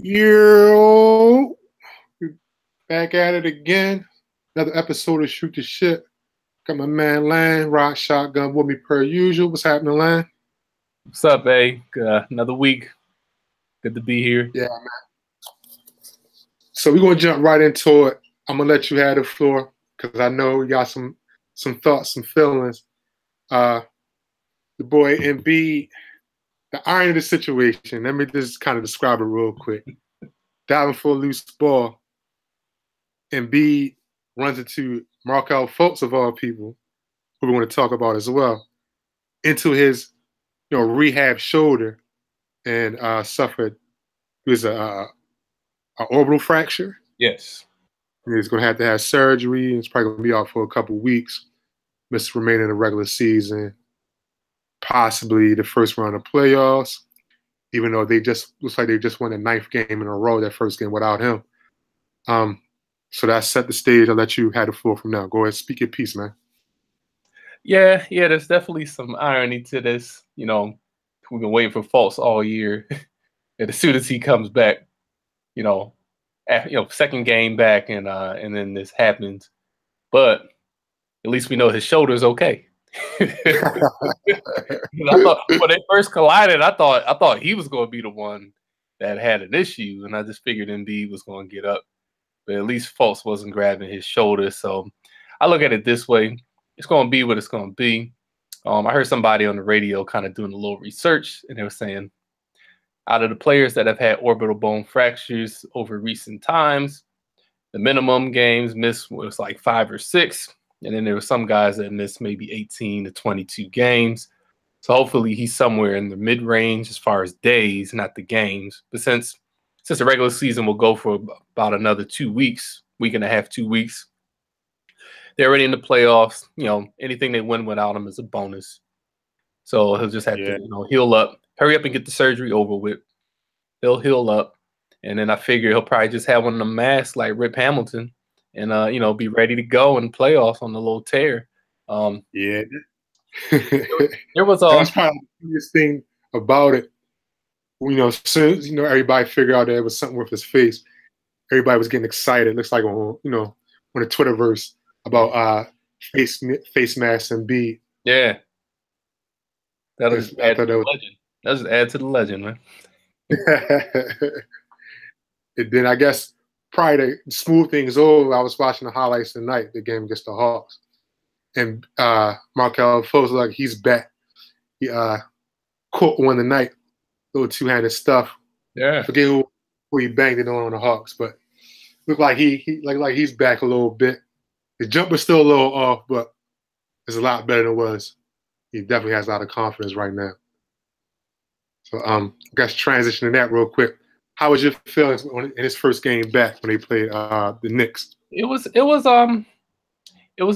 Yo, back at it again. Another episode of Shoot the Shit. Got my man Lan, rock shotgun with me per usual. What's happening, Lan? What's up, A? Another week. Good to be here. Yeah, man. So we're gonna jump right into it. I'm gonna let you have the floor because I know you got some thoughts, some feelings. The boy Embiid, the irony of the situation. Let me just kind of describe it real quick. Diving for a loose ball. Embiid runs into Markelle Fultz of all people, who we want to talk about as well, into his rehab shoulder and suffered. It was a orbital fracture. Yes. He's going to have surgery. He's probably going to be out for a couple of weeks. Miss remaining the regular season, possibly the first round of playoffs. Even though looks like they just won the 9th game in a row, that first game without him. So that set the stage. I'll let you have the floor from now. Go ahead, speak your piece, man. Yeah, there's definitely some irony to this. We've been waiting for Fultz all year. And as soon as he comes back, second game back, and then this happens. But at least we know his shoulder's okay. I thought when they first collided, I thought he was going to be the one that had an issue, and I just figured Embiid was going to get up. But at least Fultz wasn't grabbing his shoulder. So I look at it this way. It's going to be what it's going to be. I heard somebody on the radio kind of doing a little research, and they were saying out of the players that have had orbital bone fractures over recent times, the minimum games missed was like 5 or 6. And then there were some guys that missed maybe 18 to 22 games. So hopefully he's somewhere in the mid-range as far as days, not the games. But since the regular season will go for about another 2 weeks, week and a half, 2 weeks, they're already in the playoffs. Anything they win without him is a bonus. So he'll just have to, heal up, hurry up and get the surgery over with. He'll heal up. And then I figure he'll probably just have one of the masks like Rip Hamilton and, be ready to go in playoffs on the little tear. Yeah. There was That's probably the biggest thing about it. As soon as everybody figured out there was something with his face, everybody was getting excited. It looks like on the Twitterverse about face masks and Embiid. Yeah. That'll just add to the legend. That'll just add to the legend, man. And then I guess probably to smooth things over, I was watching the highlights tonight, the game against the Hawks. And Markelle Fultz, like, he's back. He caught one tonight, little two-handed stuff. Yeah. I forget who he banged it on the Hawks, but looked like he's back a little bit. The jumper's still a little off, but it's a lot better than it was. He definitely has a lot of confidence right now. So I guess transitioning that real quick. How was your feelings in his first game back when they played the Knicks? It was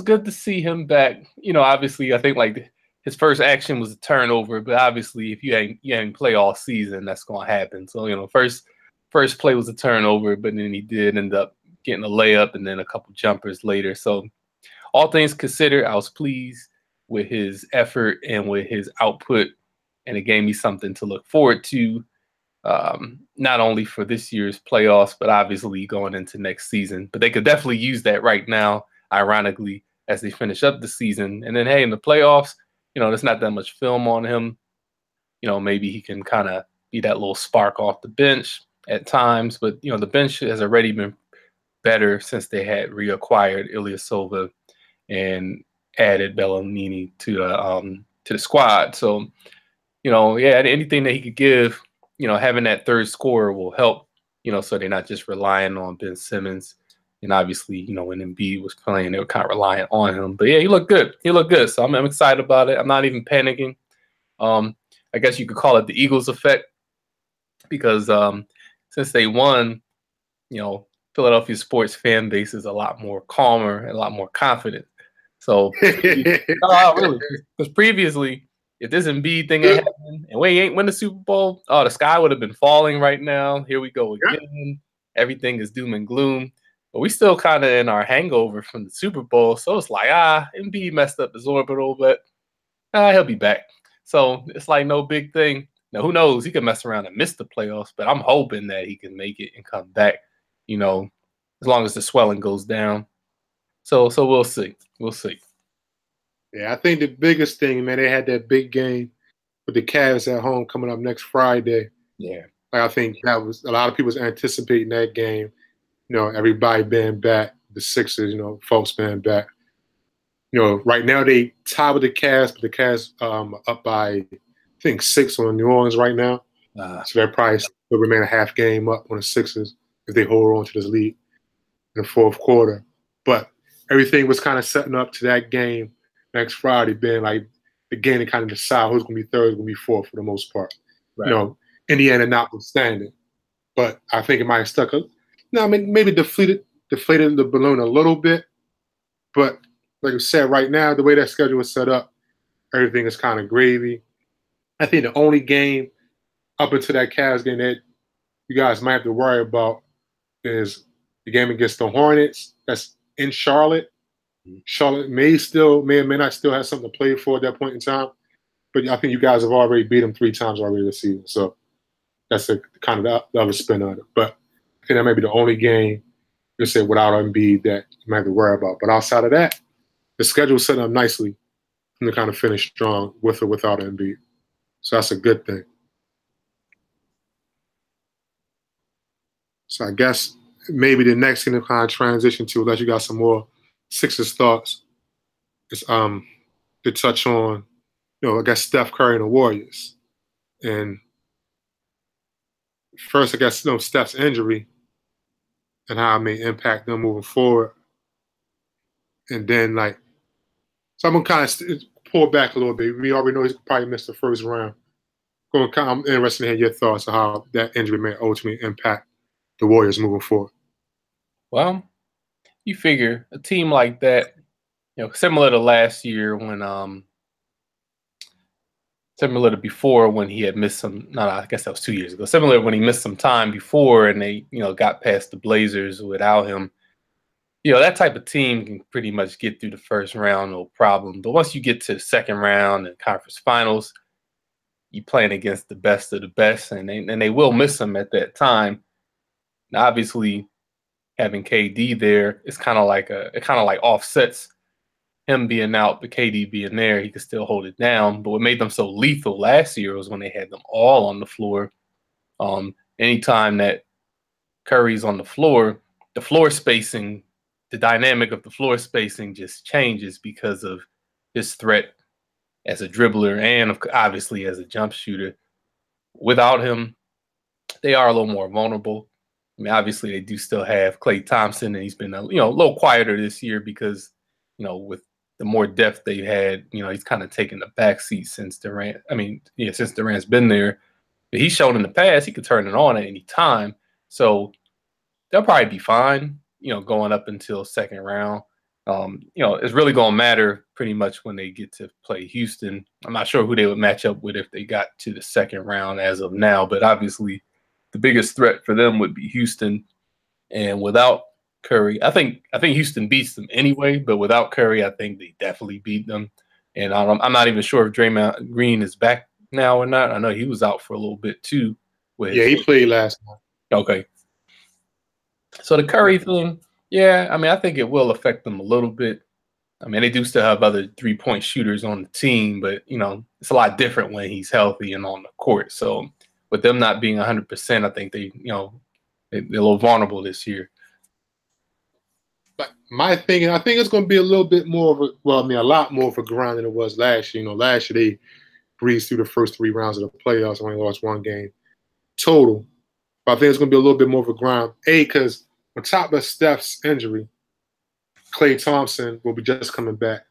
good to see him back. Obviously, I think like his first action was a turnover, but obviously, if you ain't play all season, that's gonna happen. So first play was a turnover, but then he did end up getting a layup and then a couple jumpers later. So all things considered, I was pleased with his effort and with his output, and it gave me something to look forward to. Not only for this year's playoffs, but obviously going into next season. But they could definitely use that right now, ironically, as they finish up the season. And then, hey, in the playoffs, there's not that much film on him. Maybe he can kind of be that little spark off the bench at times. But, the bench has already been better since they had reacquired Ilyasova and added Bellinini to the squad. So, anything that he could give, having that third scorer will help, so they're not just relying on Ben Simmons. And obviously, when Embiid was playing, they were kind of relying on him. But, yeah, he looked good. So I'm excited about it. I'm not even panicking. I guess you could call it the Eagles effect because since they won, Philadelphia sports fan base is a lot more calmer and a lot more confident. So, really, because previously, if this Embiid thing had happened and we ain't win the Super Bowl, the sky would have been falling right now. Here we go again. Yeah. Everything is doom and gloom. But we still kind of in our hangover from the Super Bowl. So it's like, Embiid messed up his orbital, but he'll be back. So it's like no big thing. Now, who knows? He could mess around and miss the playoffs, but I'm hoping that he can make it and come back, you know, as long as the swelling goes down. So we'll see. We'll see. Yeah, I think the biggest thing, man, they had that big game with the Cavs at home coming up next Friday. Yeah. Like, I think that was a lot of people was anticipating that game. You know, everybody being back, the Sixers, you know, folks being back. You know, right now they tie with the Cavs, but the Cavs up by, I think, 6 on New Orleans right now. So they're probably still remain a half game up on the Sixers if they hold on to this lead in the fourth quarter. But everything was kind of setting up to that game next Friday being like the game to kind of decide who's going to be third, who's going to be fourth for the most part. Right. You know, Indiana notwithstanding. But I think it might have stuck up. No, I mean, maybe deflated the balloon a little bit. But like I said, right now, the way that schedule is set up, everything is kind of gravy. I think the only game up until that Cavs game that you guys might have to worry about is the game against the Hornets. That's in Charlotte. Charlotte may or may not still have something to play for at that point in time. But I think you guys have already beat them 3 times already this season. So that's kind of the other spin on it. But I think that may be the only game, you say, without Embiid that you might have to worry about. But outside of that, the schedule's set up nicely to kind of finish strong with or without Embiid. So that's a good thing. So I guess maybe the next thing to kind of transition to, unless you got some more Sixers thoughts, is to touch on, you know, I guess Steph Curry and the Warriors. And first, I guess, you know, Steph's injury and how it may impact them moving forward. And then, like, so I'm going to kind of pull back a little bit. We already know he's probably missed the first round. I'm interested in hearing your thoughts on how that injury may ultimately impact the Warriors moving forward. Well, you figure a team like that, you know, similar to last year when similar to before when he had missed some, no, I guess that was 2 years ago. Similar when he missed some time before and they, you know, got past the Blazers without him. You know, that type of team can pretty much get through the first round, no problem. But once you get to the second round and conference finals, you playing against the best of the best, and they will miss him at that time. Now, obviously, having KD there, it kind of like offsets him being out, but KD being there, he could still hold it down. But what made them so lethal last year was when they had them all on the floor. Anytime that Curry's on the floor spacing, the dynamic of the floor spacing just changes because of his threat as a dribbler and obviously as a jump shooter. Without him, they are a little more vulnerable. I mean, obviously they do still have Klay Thompson, and he's been a little quieter this year because, you know, with the more depth they've had, you know, he's kind of taken the backseat since Durant. I mean, yeah, since Durant's been there. But he's shown in the past he could turn it on at any time. So they'll probably be fine, you know, going up until second round. You know, it's really going to matter pretty much when they get to play Houston. I'm not sure who they would match up with if they got to the second round as of now, but obviously the biggest threat for them would be Houston. And without Curry, I think Houston beats them anyway, but without Curry, I think they definitely beat them. And I'm not even sure if Draymond Green is back now or not. I know he was out for a little bit too. Yeah, he played last night. Okay. So the Curry thing, yeah, I mean, I think it will affect them a little bit. I mean, they do still have other three-point shooters on the team, but, you know, it's a lot different when he's healthy and on the court. So with them not being 100%, I think they're a little vulnerable this year. But my thing, I think it's going to be a little bit more of a lot more of a grind than it was last year. You know, last year they breezed through the first 3 rounds of the playoffs, only lost 1 game total. But I think it's going to be a little bit more of a grind. Because on top of Steph's injury, Klay Thompson will be just coming back,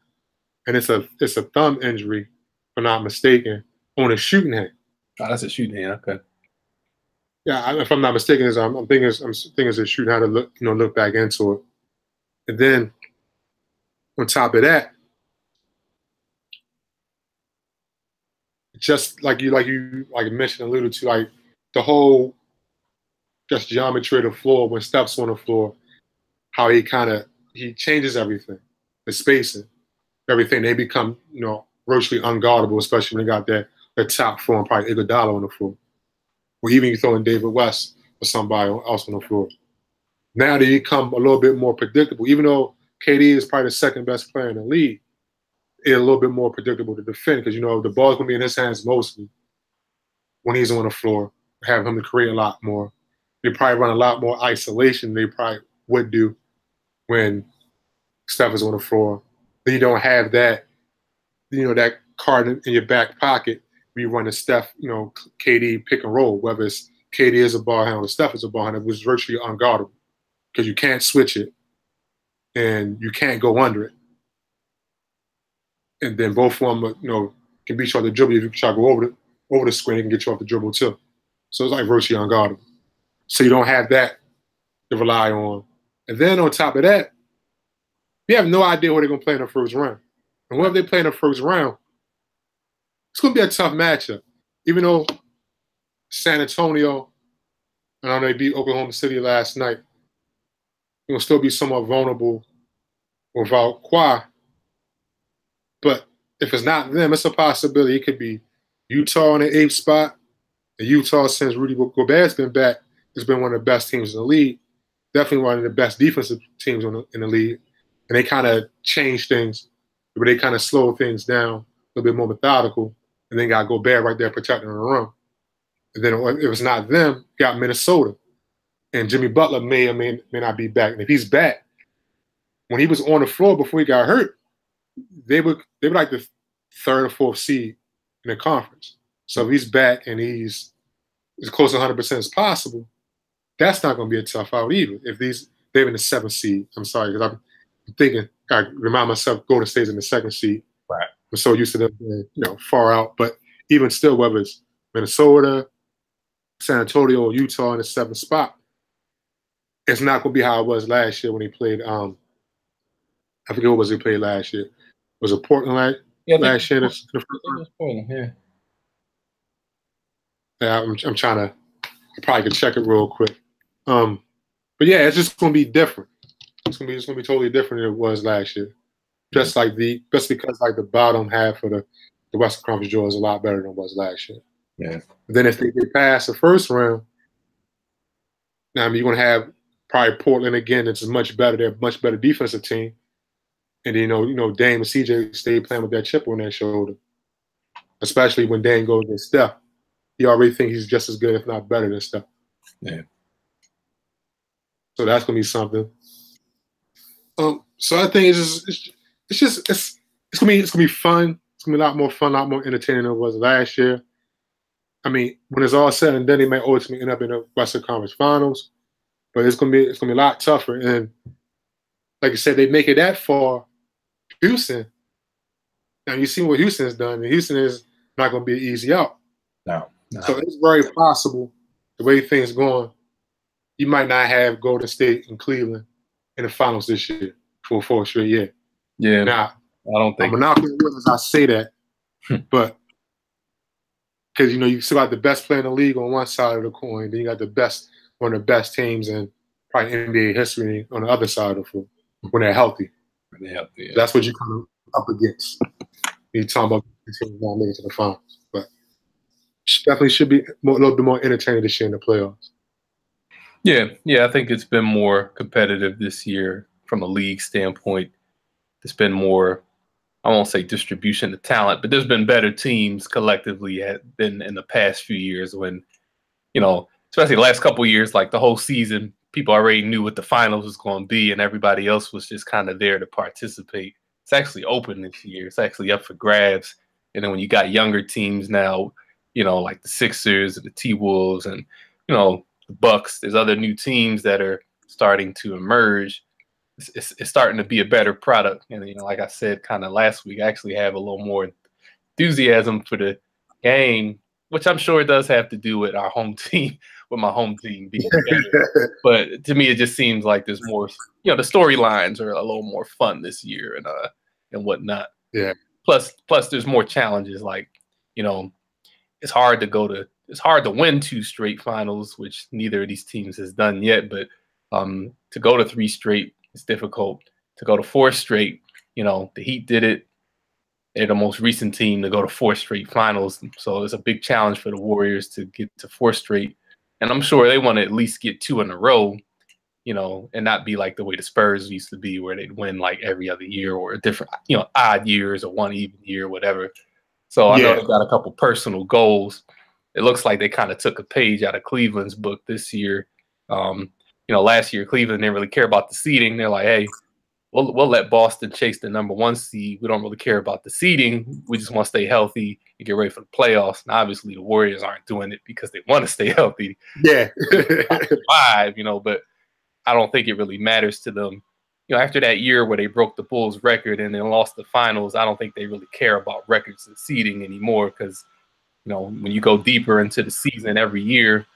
and it's a thumb injury, if I'm not mistaken, on his shooting hand. Oh, that's a shooting hand. Okay. Yeah, if I'm not mistaken, I'm thinking it's a shooting hand to look back into it. And then on top of that, just like you mentioned, alluded to, like the whole just geometry of the floor when Steph's on the floor, how he changes everything, the spacing, everything. They become virtually unguardable, especially when they got that their top four and probably Iguodala on the floor. Or even you throw in David West or somebody else on the floor. Now they become a little bit more predictable. Even though KD is probably the second best player in the league, it's a little bit more predictable to defend because, the ball's going to be in his hands mostly when he's on the floor, have him to create a lot more. They probably run a lot more isolation than they probably would do when Steph is on the floor. Then you don't have that, that card in your back pocket where you run the Steph, KD pick and roll, whether it's KD is a ball handler or Steph is a ball handler, it was virtually unguardable because you can't switch it and you can't go under it. And then both of them, can beat you off the dribble. If you try to go over the screen, it can get you off the dribble too. So it's like virtually unguardable. So you don't have that to rely on. And then on top of that, you have no idea who they're going to play in the first round. And whoever they play in the first round, it's going to be a tough matchup. Even though San Antonio, and I know they beat Oklahoma City last night, they're going to still be somewhat vulnerable without Kawhi. But if it's not them, it's a possibility. It could be Utah in the 8th spot. And Utah, since Rudy Gobert's been back, has been one of the best teams in the league. Definitely one of the best defensive teams in the league. And they kind of changed things, but they kind of slowed things down, a little bit more methodical. And then got Gobert right there protecting the rim. And then if it's not them, you got Minnesota. And Jimmy Butler may or may not be back. And if he's back, when he was on the floor before he got hurt, they were like the 3rd or 4th seed in the conference. So if he's back and he's as close to 100% as possible, that's not going to be a tough out either. If they're in the 7th seed, I'm sorry, because I'm thinking, I remind myself Golden State's in the 2nd seed. Right. I'm so used to them being, far out. But even still, whether it's Minnesota, San Antonio, or Utah in the 7th spot, it's not going to be how it was last year when he played. I forget what was he played last year. Was it Portland last year? Yeah. Yeah, I'm trying to. I probably could check it real quick. But yeah, it's just going to be different. It's going to be totally different than it was last year. Just because the bottom half of the Western Conference draw is a lot better than it was last year. Yeah. But then if they get past the first round, now you're going to have probably Portland again. It's much better. They're a much better defensive team. And Dame and CJ stay playing with that chip on their shoulder, especially when Dame goes against Steph. He already thinks he's just as good, if not better than Steph. Yeah. So that's gonna be something. So I think it's gonna be fun. It's gonna be a lot more fun, a lot more entertaining than it was last year. I mean, when it's all said and done, they may ultimately end up in the Western Conference Finals, but it's gonna be a lot tougher. And like I said, they make it that far. Houston. Now you see what Houston has done, and Houston is not going to be an easy out. No. So it's very possible, the way things going, you might not have Golden State and Cleveland in the finals this year for a 4th straight year. Yeah. Now, I don't think. I'm not going to as I say that, but because you still got the best player in the league on one side of the coin, then you got one of the best teams in probably NBA history on the other side of the floor when they're healthy. Yeah. That's what you come up against. You're talking about the team not making it to the finals, but definitely should be a little bit more entertaining this year in the playoffs. Yeah. I think it's been more competitive this year from a league standpoint. There's been more, I won't say distribution of talent, but there's been better teams collectively than in the past few years when, especially the last couple of years, like the whole season, people already knew what the finals was going to be, and everybody else was just kind of there to participate. It's actually open this year. It's actually up for grabs. And then when you got younger teams now, like the Sixers and the T-Wolves and, the Bucks, there's other new teams that are starting to emerge. It's starting to be a better product. And, like I said kind of last week, I actually have a little more enthusiasm for the game, which I'm sure does have to do with our home team, with my home team being better. But to me, it just seems like there's more, the storylines are a little more fun this year and whatnot. Yeah. Plus there's more challenges. Like, it's hard to win 2 straight finals, which neither of these teams has done yet. But to go to 3 straight is difficult. To go to 4 straight, the Heat did it. they're the most recent team to go to 4 straight finals. So it's a big challenge for the Warriors to get to 4 straight. And I'm sure they want to at least get 2 in a row, you know, and not be like the way the Spurs used to be, where they'd win like every other year or a different, you know, odd years or one even year, whatever. So I know they got a couple personal goals. It looks like they kind of took a page out of Cleveland's book this year. You know, last year Cleveland didn't really care about the seeding. They're like, hey, we'll let Boston chase the #1 seed. We don't really care about the seeding. We just want to stay healthy and get ready for the playoffs. And obviously the Warriors aren't doing it because they want to stay healthy. Yeah. 5, you know, but I don't think it really matters to them. You know, after that year where they broke the Bulls record and then lost the finals, I don't think they really care about records and seeding anymore because, you know, when you go deeper into the season every year,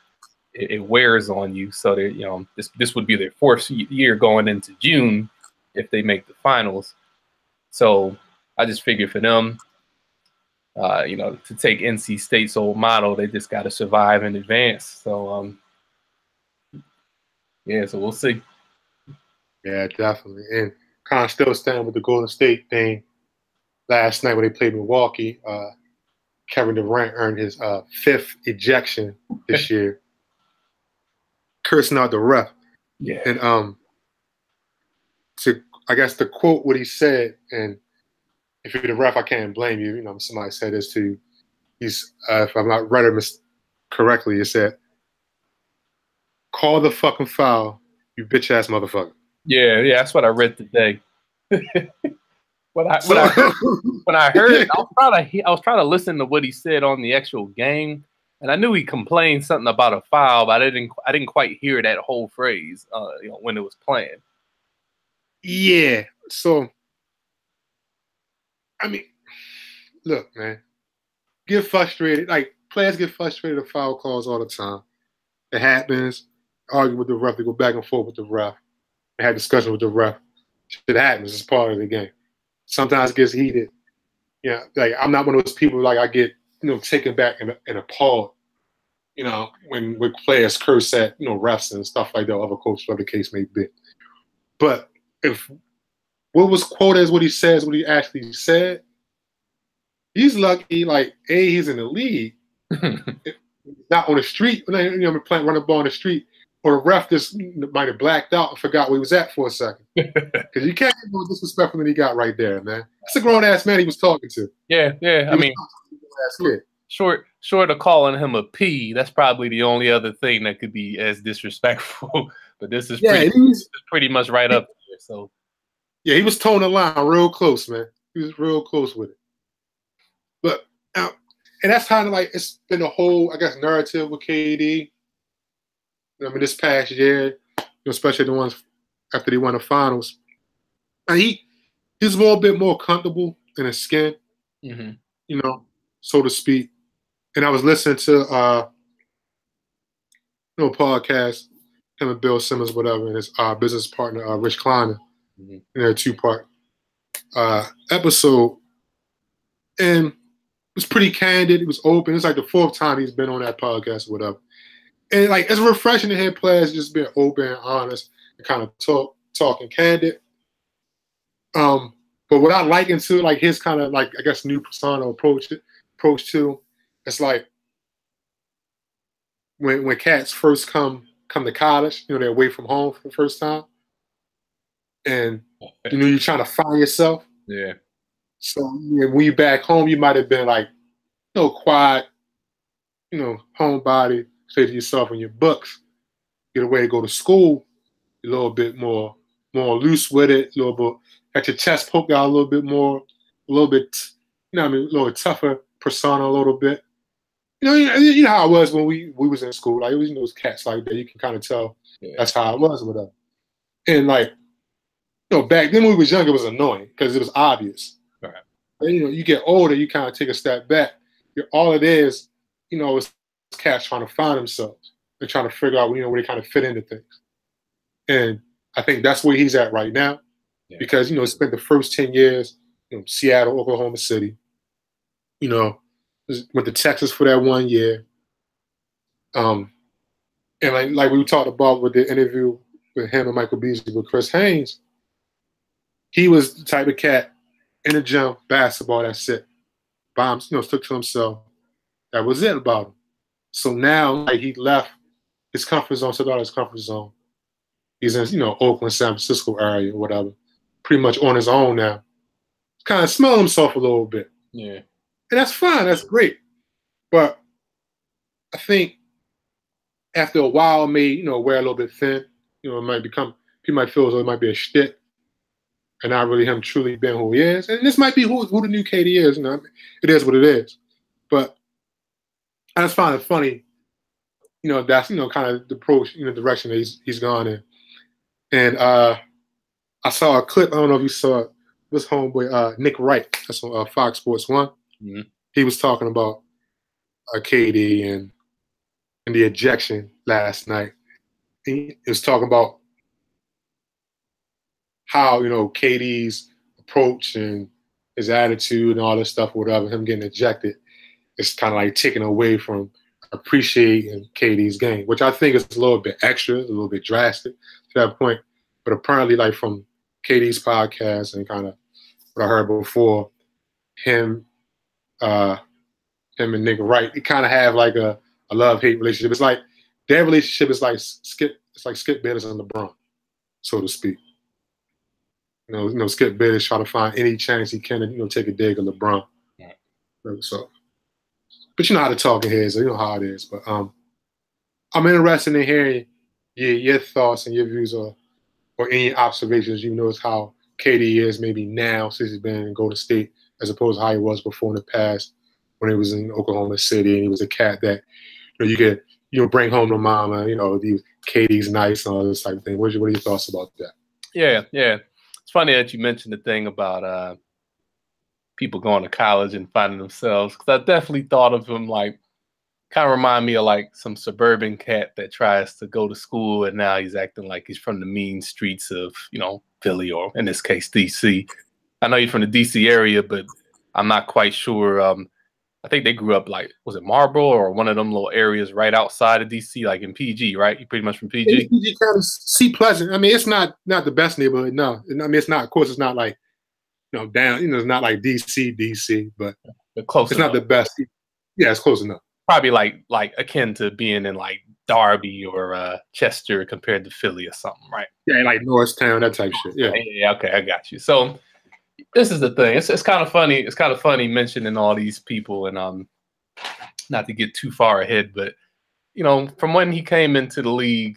it wears on you. So, you know, this would be their 4th year going into June if they make the finals. So I just figured for them, you know, to take NC State's old motto, they just got to survive and advance. So, yeah, so we'll see. Yeah, definitely. And kind of still standing with the Golden State thing. Last night when they played Milwaukee, Kevin Durant earned his 5th ejection this year, cursing out the ref. Yeah. And I guess to quote what he said, and if you're the ref, I can't blame you. You know, somebody said this to you. He's, if I'm not read it correctly, he said, "Call the fucking foul, you bitch ass motherfucker." Yeah, that's what I read today. When I heard it, I was trying to listen to what he said on the actual game, and I knew he complained something about a foul, but I didn't quite hear that whole phrase, you know, when it was playing. Yeah. So, I mean, look, man, get frustrated. Like players get frustrated at foul calls all the time. It happens. Argue with the ref. They go back and forth with the ref. They have discussion with the ref. Shit happens. It's part of the game. Sometimes it gets heated. You know, like I'm not one of those people like I get, you know, taken back and appalled, you know, when players curse at, you know, refs and stuff like that, other coaches, whatever the case may be. But if what was quoted as what he says, what he actually said, he's lucky, like, A, he's in the league. Not on the street, you know, playing run the ball on the street, or the ref just might have blacked out and forgot where he was at for a second. Because you can't get more disrespectful than he got right there, man. That's a grown ass man he was talking to. Yeah. I mean, short of calling him a P, that's probably the only other thing that could be as disrespectful. But this is pretty much right up there. So yeah, he was toeing the line real close, man. He was real close with it. But and that's kind of like it's been a whole, I guess, narrative with KD. I mean, this past year, you know, especially the ones after they won the finals, and he's a little bit more comfortable in his skin, you know, so to speak. And I was listening to you know, a podcast, him and Bill Simmons, whatever, and his business partner, Rich Kleiner, in their 2-part episode. And it was pretty candid. It was open. It's like the 4th time he's been on that podcast or whatever. And like it's refreshing to hear players just being open and honest and kind of talking candid. But what I like into like his kind of like I guess new persona approach to, it's like when cats first come to college, you know, they're away from home for the first time, and you know you're trying to find yourself. Yeah. So when you're back home, you might have been like, you know, quiet, you know, homebody, say to yourself in your books. Get away to go to school, a little bit more loose with it, a little bit, got your chest poked out a little bit more, a little bit, you know what I mean, a little tougher persona a little bit. You know how it was when we was in school. Like, it was, you know, those cats like that. You can kind of tell that's how it was or whatever. And, like, you know, back then when we was young, it was annoying because it was obvious. Right. But, you know, you get older, you kind of take a step back. All it is, you know, is cats trying to find themselves and trying to figure out, you know, where they kind of fit into things. And I think that's where he's at right now because, you know, spent the first 10 years, you know, Seattle, Oklahoma City, you know, went to Texas for that 1 year. And like we talked about with the interview with him and Michael Beasley with Chris Haynes, he was the type of cat in the gym, basketball, that's it. Bombs, stuck to himself. That was it about him. So now, like, he left his comfort zone, stepped out of his comfort zone. He's in, Oakland, San Francisco area, or whatever. Pretty much on his own now. Kind of smell himself a little bit. Yeah. And that's fine. That's great. But I think after a while, it may, wear a little bit thin. It might become, people might feel as though it might be a shtick and not really him truly being who he is. And this might be who the new KD is. It is what it is. But I just find it funny, that's, kind of the approach, direction that he's gone in. And I saw a clip. I don't know if you saw it. This homeboy, Nick Wright, that's on Fox Sports 1. Mm-hmm. He was talking about KD and the ejection last night. He was talking about how, KD's approach and his attitude and all this stuff, whatever, him getting ejected, it's kind of like taken away from appreciating KD's game, which I think is a little bit extra, a little bit drastic to that point. But apparently, like from KD's podcast and kind of what I heard before, him and Nick Wright, it kind of have like a love-hate relationship. It's like their relationship is like Skip Bayless and LeBron, so to speak. Skip Bayless try to find any chance he can to take a dig at LeBron. Yeah. So, but you know how the talking heads, you know how it is. But I'm interested in hearing your thoughts and your views or any observations. You notice how KD is maybe now since he's been in Golden State as opposed to how he was before in the past when he was in Oklahoma City and he was a cat that you could bring home to mama. KD's nice and all this type of thing. What are your thoughts about that? Yeah. It's funny that you mentioned the thing about people going to college and finding themselves, because I definitely thought of him like kind of remind me of like some suburban cat that tries to go to school and now he's acting like he's from the mean streets of, Philly or in this case, DC. I know he's from the DC area, but I'm not quite sure. I think they grew up like, was it Marlboro or one of them little areas right outside of DC, like in PG, right? You pretty much from PG? Yeah, PG kind of see Pleasant. I mean, it's not the best neighborhood, no. I mean, it's not, of course, it's not like, down, it's not like DC, but close it's enough. not the best. Yeah, it's close enough. Probably like akin to being in like Derby or Chester compared to Philly or something, right? Yeah, like Norristown, that type shit. Yeah, okay, I got you. So this is the thing. It's kind of funny. It's kind of funny mentioning all these people and not to get too far ahead, but from when he came into the league,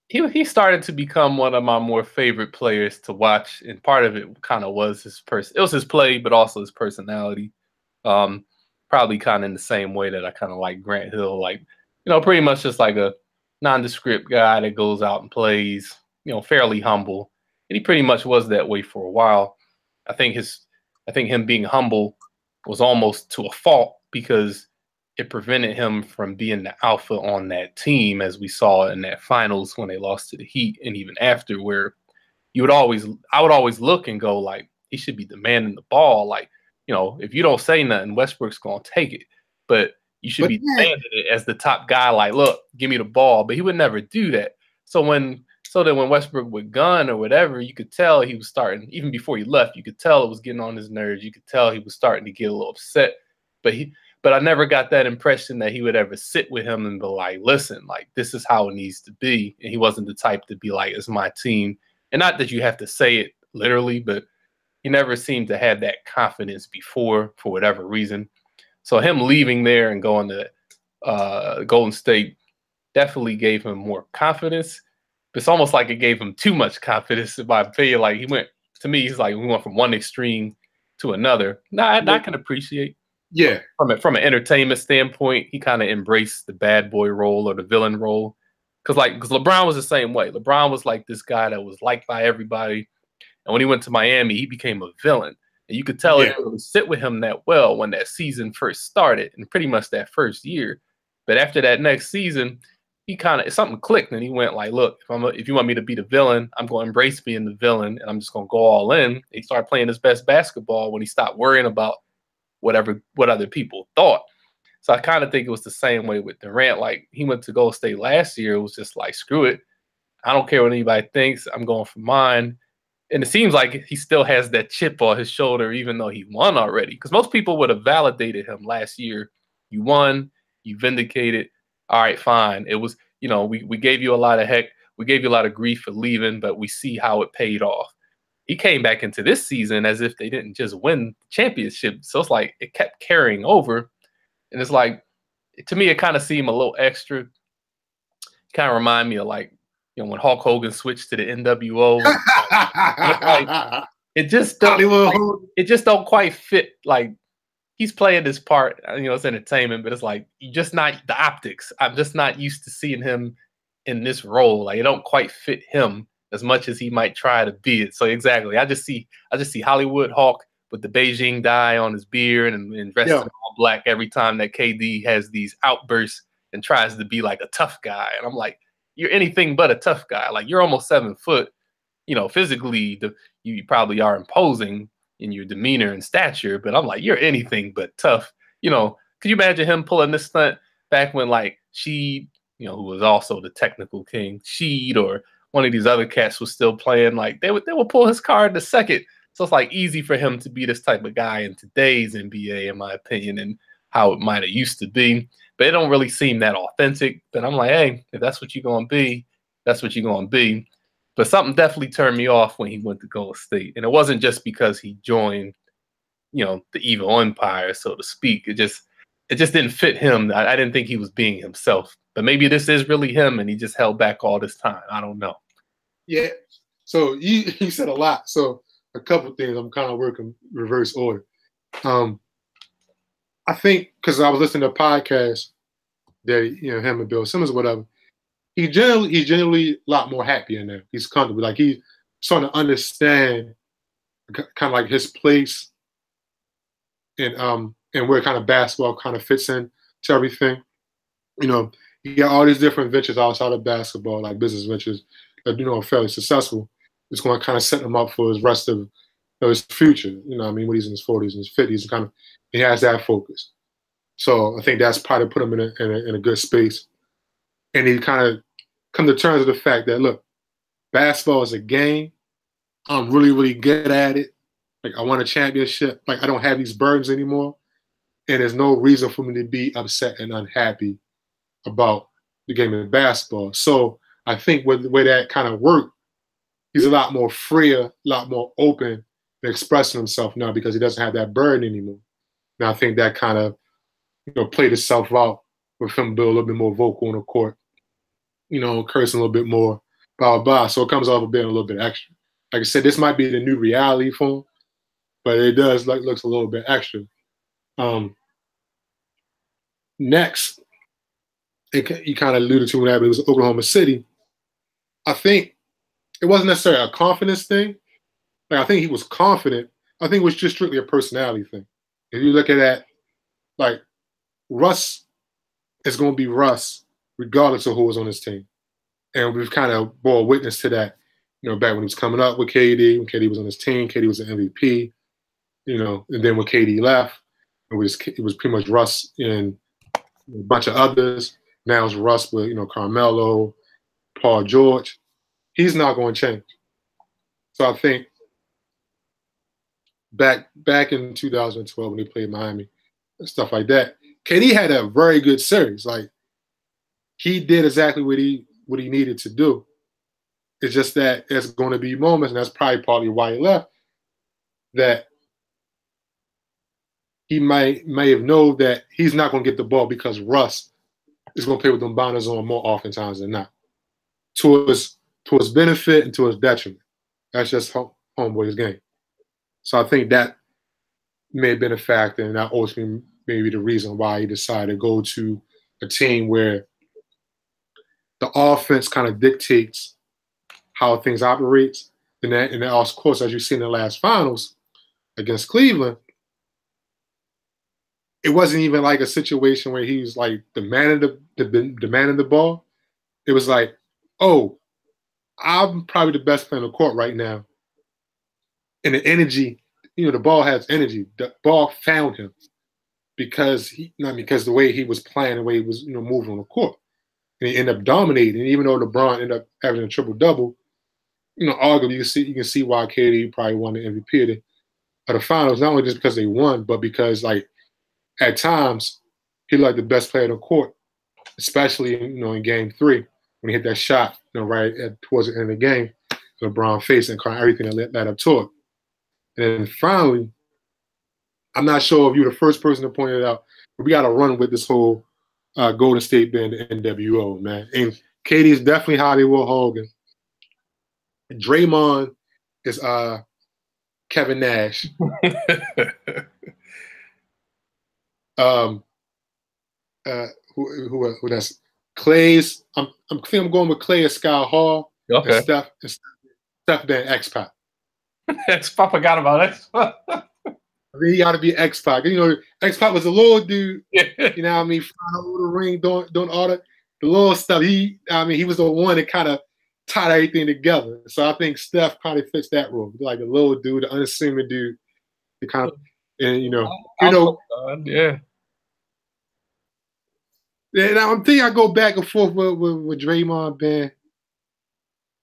he started to become one of my more favorite players to watch, and part of it kind of was his person. It was his play, but also his personality. Probably kind of in the same way that I kind of like Grant Hill, like pretty much just like a nondescript guy that goes out and plays, fairly humble, and he pretty much was that way for a while. I think him being humble was almost to a fault because it prevented him from being the alpha on that team, as we saw in that finals when they lost to the Heat, and even after, where I would always look and go like, he should be demanding the ball. Like, if you don't say nothing, Westbrook's gonna take it, but you should be demanding it as the top guy. Like, look, give me the ball. But he would never do that. So that when Westbrook would gun or whatever, you could tell he was starting, even before he left, you could tell it was getting on his nerves. You could tell he was starting to get a little upset. But I never got that impression that he would ever sit with him and be like, listen, like, this is how it needs to be. And he wasn't the type to be like, it's my team. And not that you have to say it literally, but he never seemed to have that confidence before for whatever reason. So him leaving there and going to Golden State definitely gave him more confidence. It's almost like it gave him too much confidence, in my opinion. Like, he's like, we went from one extreme to another. I can appreciate. Yeah. From an entertainment standpoint, he kind of embraced the bad boy role or the villain role. Because LeBron was the same way. LeBron was like this guy that was liked by everybody. And when he went to Miami, he became a villain. And you could tell it didn't really sit with him that well when that season first started, and pretty much that first year. But after that next season, he something clicked, and he went like, look, if you want me to be the villain, I'm going to embrace being the villain, and I'm just going to go all in. He started playing his best basketball when he stopped worrying about what other people thought. So I kind of think it was the same way with Durant. Like, he went to Golden State last year. It was just like, screw it. I don't care what anybody thinks. I'm going for mine. And it seems like he still has that chip on his shoulder, even though he won already. Because most people would have validated him last year. You won, you vindicated. All right, fine. It was, we gave you a lot of heck. We gave you a lot of grief for leaving, but we see how it paid off. He came back into this season as if they didn't just win the championship. So it's like it kept carrying over. And it's like, to me, it kind of seemed a little extra. Kind of remind me of like, when Hulk Hogan switched to the NWO. It just don't quite fit. Like, he's playing this part, it's entertainment, but it's like, you just not the optics. I'm just not used to seeing him in this role. Like, it don't quite fit him as much as he might try to be it. So exactly, I just see Hollywood Hulk with the Beijing dye on his beard and dressed in all black every time that KD has these outbursts and tries to be like a tough guy. And I'm like, you're anything but a tough guy. Like, you're almost 7 foot. Physically, you probably are imposing in your demeanor and stature, but I'm like, you're anything but tough. Could you imagine him pulling this stunt back when like Sheed, who was also the technical king, Sheed, or one of these other cats was still playing? Like, they would pull his card in a second. So it's like easy for him to be this type of guy in today's NBA, in my opinion, and how it might have used to be. But it don't really seem that authentic. But I'm like, hey, if that's what you're going to be, that's what you're going to be. But something definitely turned me off when he went to Golden State. And it wasn't just because he joined, the evil empire, so to speak. It just didn't fit him. I didn't think he was being himself. But maybe this is really him, and he just held back all this time. I don't know. Yeah. So you said a lot. So a couple of things I'm kind of working reverse order. I think because I was listening to a podcast that him and Bill Simmons or whatever, he's generally a lot more happier now. He's comfortable. Like, he's starting to understand kind of like his place and where kind of basketball kind of fits in to everything. He got all these different ventures outside of basketball, like business ventures that are fairly successful. It's going to kind of set him up for his rest of his future. When he's in his 40s and his 50s, and he has that focus. So I think that's probably put him in a good space. And he kind of come to terms with the fact that, look, basketball is a game. I'm really, really good at it. Like, I won a championship. Like, I don't have these burdens anymore. And there's no reason for me to be upset and unhappy about the game of basketball. So I think with the way that kind of worked, he's a lot more freer, a lot more open in expressing himself now because he doesn't have that burden anymore. And I think that kind of, played itself out with him being a little bit more vocal on the court, cursing a little bit more, blah, blah, blah. So it comes off of being a little bit extra. Like I said, this might be the new reality for him, but it does looks a little bit extra. Next, you kind of alluded to when it was Oklahoma City. I think it wasn't necessarily a confidence thing. Like, I think he was confident. I think it was just strictly a personality thing. If you look at that, like, Russ is going to be Russ regardless of who was on his team. And we've kind of bore witness to that, back when he was coming up with KD, when KD was on his team, KD was an MVP, and then when KD left, it was pretty much Russ and a bunch of others. Now it's Russ with, Carmelo, Paul George. He's not going to change. So I think back in 2012 when he played Miami and stuff like that, KD had a very good series. Like, he did exactly what he needed to do. It's just that there's going to be moments, and that's probably partly why he left, that he may have known that he's not going to get the ball because Russ is going to play with them binders on more oftentimes than not. To his benefit and to his detriment. That's just homeboy's game. So I think that may have been a factor, and that ultimately may be the reason why he decided to go to a team where the offense kind of dictates how things operates. And then, of course, as you see in the last finals against Cleveland, it wasn't even like a situation where he was like demanding the ball. It was like, oh, I'm probably the best player on the court right now. And the energy, the ball has energy. The ball found him because because the way he was playing, the way he was, moving on the court. And he ended up dominating. And even though LeBron ended up having a triple-double, arguably you can see why KD probably won the MVP of the finals, not only just because they won, but because like at times he looked like the best player on the court, especially in Game 3 when he hit that shot, towards the end of the game, LeBron faced and kind of everything that led up to it. And then finally, I'm not sure if you're the first person to point it out, but we got to run with this whole Golden State being the NWO, man. And KD's definitely Hollywood Hogan. Draymond is Kevin Nash. Who that's Clay's? I think I'm going with Clay and Scott Hall. Okay. And Steph being X-Pac. X-Pac, forgot about X-Pac. I mean, he got to be X-Pac. X-Pac was a little dude. You know what I mean? Flying over the ring, doing all the little stuff. He was the one that kind of tied everything together. So I think Steph probably fits that role, like a little dude, the unassuming dude, the kind of, and yeah. And I'm thinking I go back and forth with Draymond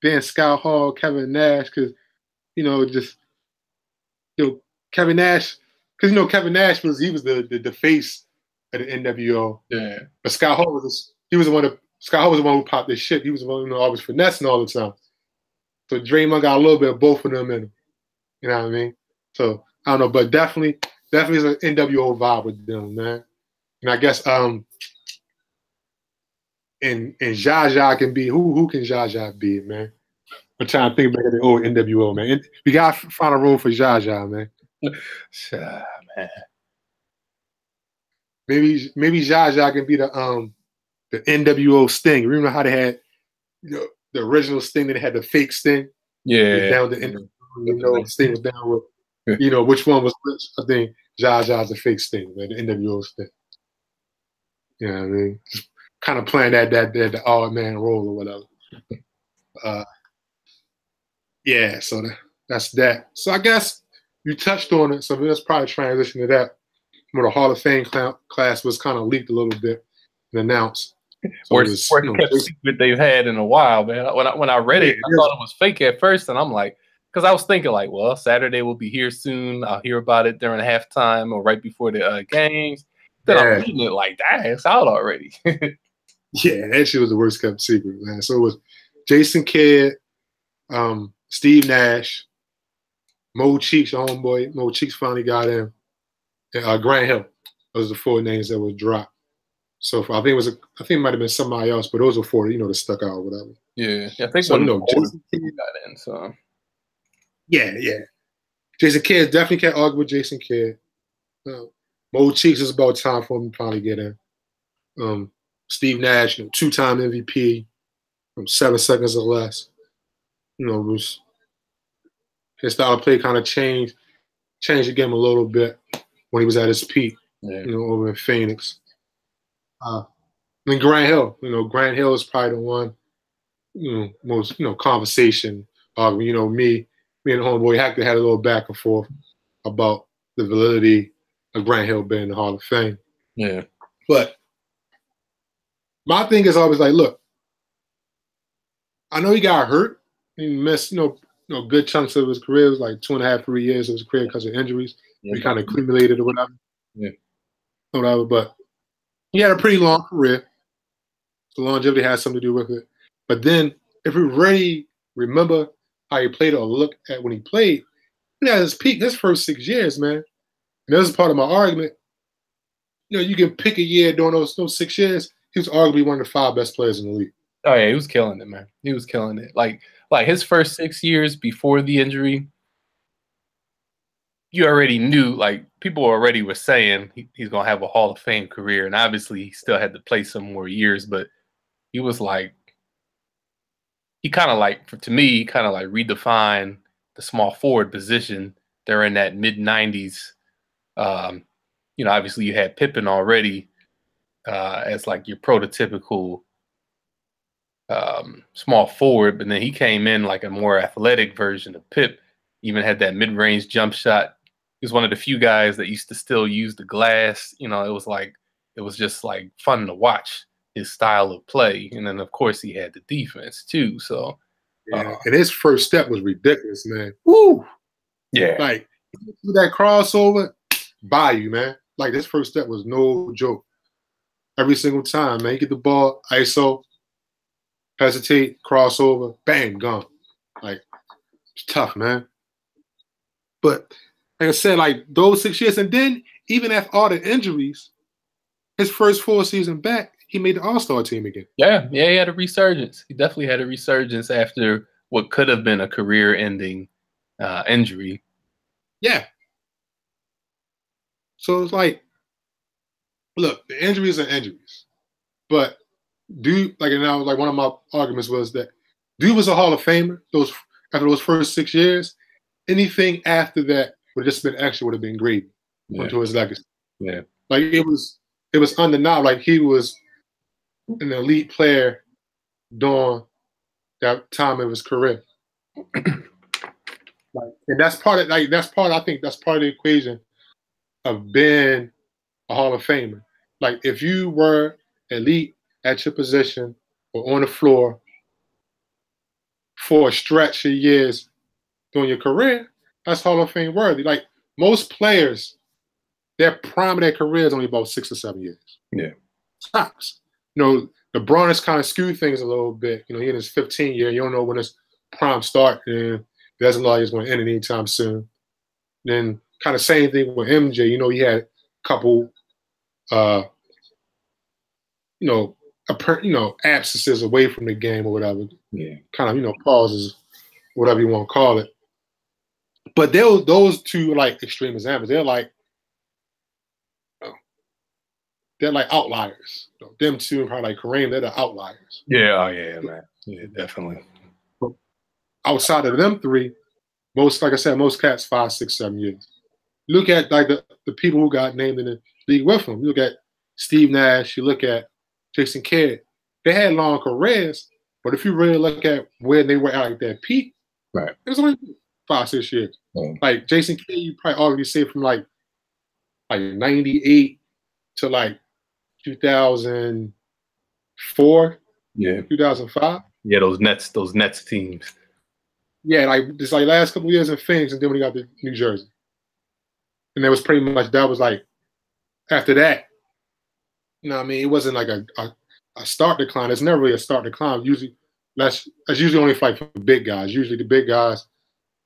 being Scott Hall, Kevin Nash, because Kevin Nash, because Kevin Nash was the face of the NWO. Yeah. But Scott Hall was the one who popped this shit. He was the one who always finessing all the time. So Draymond got a little bit of both of them in him. You know what I mean? So I don't know, but definitely is an NWO vibe with them, man. And I guess and Zsa can be who can Zsa be, man? I'm trying to think back at the old NWO, man. We gotta find a role for Zsa, man. Man. Maybe Zsa can be the NWO Sting. Remember how they had the original Sting, then they had the fake Sting? Yeah. Down the NWO, Sting was down with which one was which. I think Zsa's the fake Sting, man, the NWO Sting. You know what I mean? Just kind of playing that the odd man role or whatever. Yeah, so that's that. So I guess you touched on it, so let's probably transition to that. Where the Hall of Fame class was kind of leaked a little bit and announced. So Worst kept secret they've had in a while, man. When I read it, I thought it was fake at first, and I'm like, because I was thinking like, well, Saturday will be here soon. I'll hear about it during halftime or right before the games. Then I'm reading it like, dang, it's out already. Yeah, that shit was the worst kept secret, man. So it was Jason Kidd, Steve Nash, Mo Cheeks, your homeboy. Mo Cheeks finally got in. And, Grant Hill. Those are the 4 names that was dropped. So I think it might have been somebody else, but those were 4, that stuck out or whatever. Yeah, I think so. Jason Kidd got in. So yeah. Jason Kidd definitely can't argue with Jason Kidd. Mo Cheeks is about time for him to probably get in. Steve Nash, 2-time MVP, 7 seconds or less. His style of play kind of changed the game a little bit when he was at his peak. Yeah. Over in Phoenix. Grant Hill. Grant Hill is probably the one. Most conversation. Me and the homeboy Hector had a little back and forth about the validity of Grant Hill being in the Hall of Fame. Yeah. But my thing is always like, look, I know he got hurt. He missed, good chunks of his career. It was like 2.5, 3 years of his career because of injuries. Yeah. He kind of accumulated or whatever. Yeah. Whatever. But he had a pretty long career. So longevity has something to do with it. But then, if we really remember how he played or look at when he played, he had his peak, his first 6 years, man. And this is part of my argument. You can pick a year during those 6 years. He was arguably one of the 5 best players in the league. Oh yeah, he was killing it, man. He was killing it. Like his first 6 years before the injury, you already knew. Like people already were saying he's gonna have a Hall of Fame career, and obviously he still had to play some more years. But he was like, to me, he kind of like redefined the small forward position during that mid-90s. Obviously you had Pippen already as like your prototypical small forward, but then he came in like a more athletic version of Pip. Even had that mid-range jump shot. He was one of the few guys that used to still use the glass. It was just like fun to watch his style of play. And then of course he had the defense too. So Yeah, and his first step was ridiculous, man. Woo! Yeah. Like that crossover, by you, man. Like this first step was no joke. Every single time, man. You get the ball, ISO, hesitate, crossover, bang, gone. Like it's tough, man. But like I said, like those 6 years, and then even after all the injuries, his first full season back, he made the All-Star team again. Yeah, he had a resurgence. He definitely had a resurgence after what could have been a career-ending injury. Yeah. So it's like, look, the injuries are injuries, but dude, like now, like one of my arguments was that dude was a Hall of Famer. After those first 6 years, anything after that would have just been extra, would have been great onto his legacy. Yeah, like it was undeniable. Like he was an elite player during that time of his career. And that's part of I think that's part of the equation of being a Hall of Famer. Like if you were elite at your position or on the floor for a stretch of years during your career, that's Hall of Fame worthy. Like most players, their prime of their career is only about 6 or 7 years. Yeah. Tops. You know, LeBron has kind of skewed things a little bit. You know, he in his 15th year, you don't know when his prime start, and it doesn't look like it's going to end anytime soon. Then kind of same thing with MJ. You know, he had a couple absences away from the game or whatever. Yeah. Kind of, pauses, whatever you want to call it. But those two like extreme examples. They're like outliers. Them two, probably like Kareem, they're the outliers. Yeah, oh yeah, man. Yeah, definitely. But outside of them three, like I said, most cats 5, 6, 7 years. Look at like the people who got named in the league with them. You look at Steve Nash, you look at Jason Kidd. They had long careers, but if you really look at where they were at like their peak, right, it was only 5, 6 years. Like Jason Kidd, you probably already say from like 98 to like 2004, 2005. Yeah, those Nets teams. Yeah, like just like last couple of years in Phoenix, and then when he got to New Jersey, and that was pretty much that was like after that. You know what I mean? It wasn't like a start decline. It's never really a start decline. Usually, that's usually only for big guys. Usually, the big guys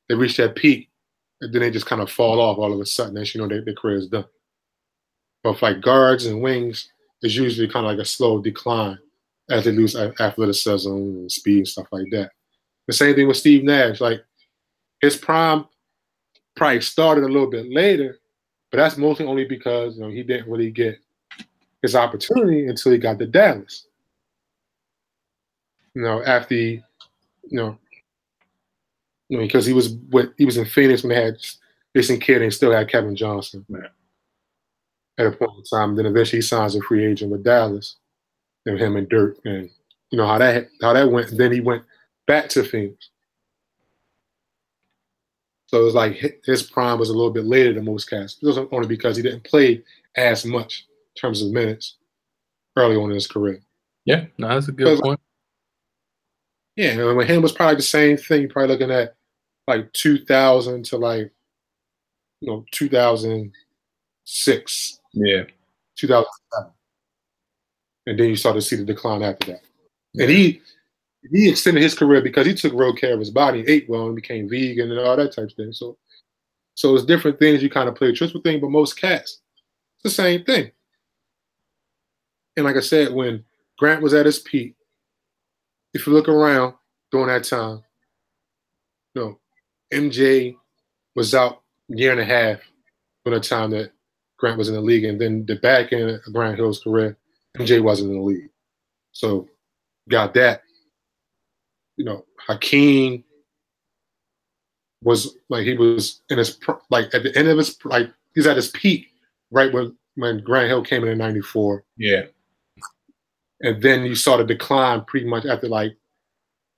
they reach that peak, and then they just kind of fall off all of a sudden. As you know, their career is done. But for like guards and wings, it's usually kind of like a slow decline as they lose athleticism and speed and stuff like that. The same thing with Steve Nash. Like his prime probably started a little bit later, but that's mostly only because he didn't really get his opportunity until he got to Dallas. After because he was in Phoenix when they had Jason Kidd and still had Kevin Johnson at a point in time. Then eventually he signs a free agent with Dallas, and him and Dirk, and how that went. Then he went back to Phoenix. So it was like his prime was a little bit later than most cats. It wasn't only because he didn't play as much in terms of minutes early on in his career. Yeah, no, that's a good point. Yeah, with him was probably the same thing. You're probably looking at like 2000 to like 2006. Yeah, 2007, and then you start to see the decline after that. Yeah. And he extended his career because he took real care of his body, ate well, and became vegan and all that type of thing. So it's different things you kind of play tricks with things, but most cats, it's the same thing. And like I said, when Grant was at his peak, if you look around during that time, MJ was out a year and a half from the time that Grant was in the league, and then the back end of Grant Hill's career, MJ wasn't in the league. So got that. Hakeem was like he was in his like at the end of his like he's at his peak right when Grant Hill came in '94. Yeah, and then you saw the decline pretty much after like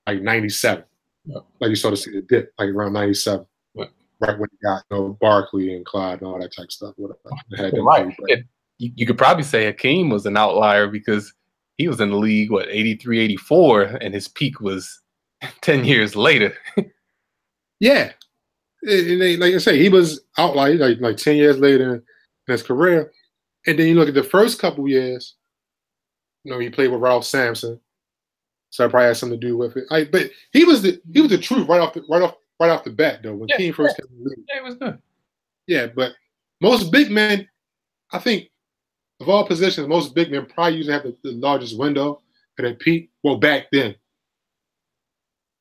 '97. Yeah. Like you started to see the dip like around '97, right when you got Barkley and Clyde and all that type of stuff. Right. You could probably say Hakeem was an outlier because he was in the league 83, 84, and his peak was 10 years later. Yeah. And they, like I say, he was out like 10 years later in his career. And then you look at the first couple years, he played with Ralph Sampson. So that probably has something to do with it. But he was the truth right off the bat though. When King first came in the league. Yeah, it was good. Yeah, but most big men, I think, of all positions, most big men probably usually have the largest window at their peak. Well, back then.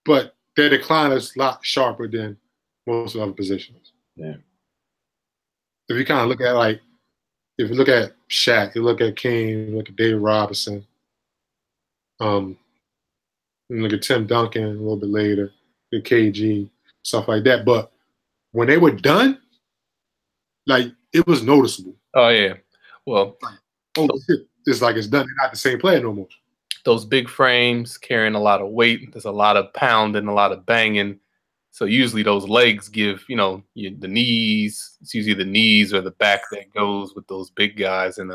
But their decline is a lot sharper than most other positions. Yeah. If you kind of look at if you look at Shaq, you look at King, you look at David Robinson, you look at Tim Duncan a little bit later, the KG, stuff like that. But when they were done, it was noticeable. Oh yeah. Well, shit. It's like it's done. They're not the same player no more. Those big frames carrying a lot of weight. There's a lot of pounding, a lot of banging. So usually those legs give, the knees. It's usually the knees or the back that goes with those big guys. And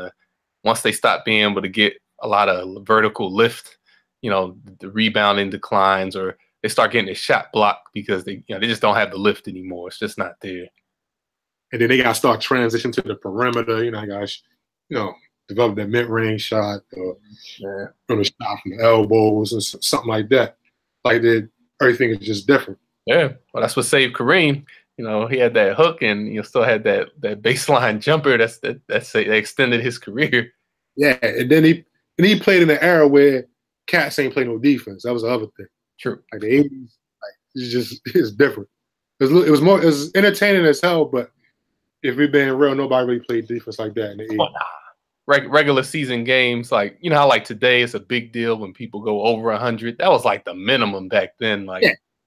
once they stop being able to get a lot of vertical lift, the rebounding declines, or they start getting a shot blocked because they just don't have the lift anymore. It's just not there. And then they got to start transitioning to the perimeter. Guys, develop that mid-range shot, from the shot from the elbows or something like that. Everything is just different. Yeah, well, that's what saved Kareem. He had that hook, and still had that baseline jumper. That extended his career. Yeah, and then he played in an era where cats ain't play no defense. That was the other thing. True. Like the 80s, it's different. It was entertaining as hell, but if we're being real, nobody really played defense like that in the 80s. Well, regular season games, how today it's a big deal when people go over 100. That was like the minimum back then.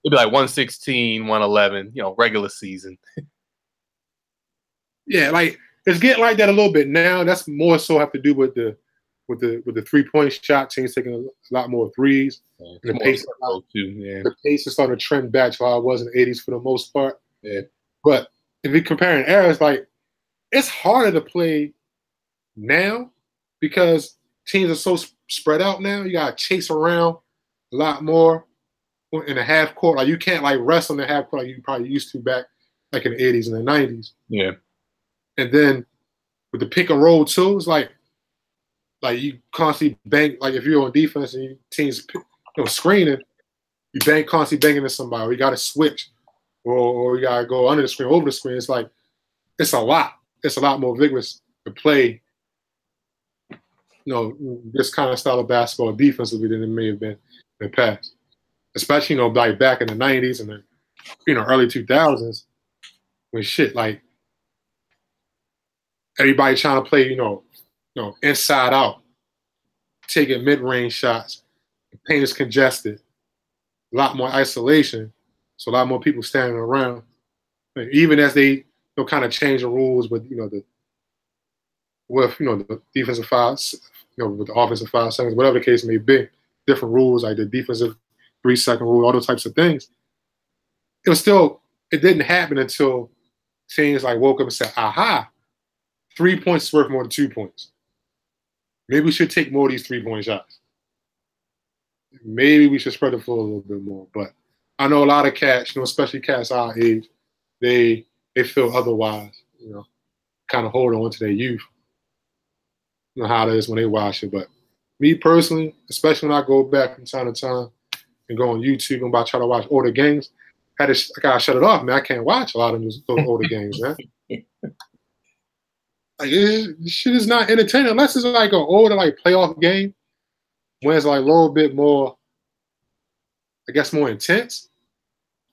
It'd be like 116, 111, regular season. Yeah, it's getting like that a little bit now. That's more so have to do with the 3-point shot. Teams taking a lot more threes. Yeah, and the pace is starting to trend back to how it was in the 80s for the most part. Yeah. But if you're comparing eras, it's harder to play now because teams are so spread out now. You got to chase around a lot more in the half court. You can't rest on the half court like you probably used to back in the 80s and the 90s. Yeah. And then with the pick and roll too, it's you constantly bang. If you're on defense and your team's screening, you constantly banging into somebody, or you got to switch, or you got to go under the screen, over the screen. It's it's a lot. It's a lot more vigorous to play. This kind of style of basketball defensively than it may have been in the past, especially back in the 90s and the early 2000s when everybody trying to play inside out, taking mid-range shots. The paint is congested, a lot more isolation, so a lot more people standing around. And even as they kind of change the rules with the defensive fouls, with the offensive 5 seconds, whatever the case may be, different rules like the defensive 3-second rule, all those types of things. It didn't happen until teams woke up and said, aha, 3 points is worth more than 2 points. Maybe we should take more of these 3-point shots. Maybe we should spread the floor a little bit more. But I know a lot of cats, especially cats our age, they feel otherwise, kind of hold on to their youth. How it is when they watch it. But me personally, especially when I go back from time to time and go on YouTube and try to watch older games, I gotta shut it off, man. I can't watch a lot of those older games, man. This shit is not entertaining unless it's an older playoff game when it's a little bit more, I guess, more intense.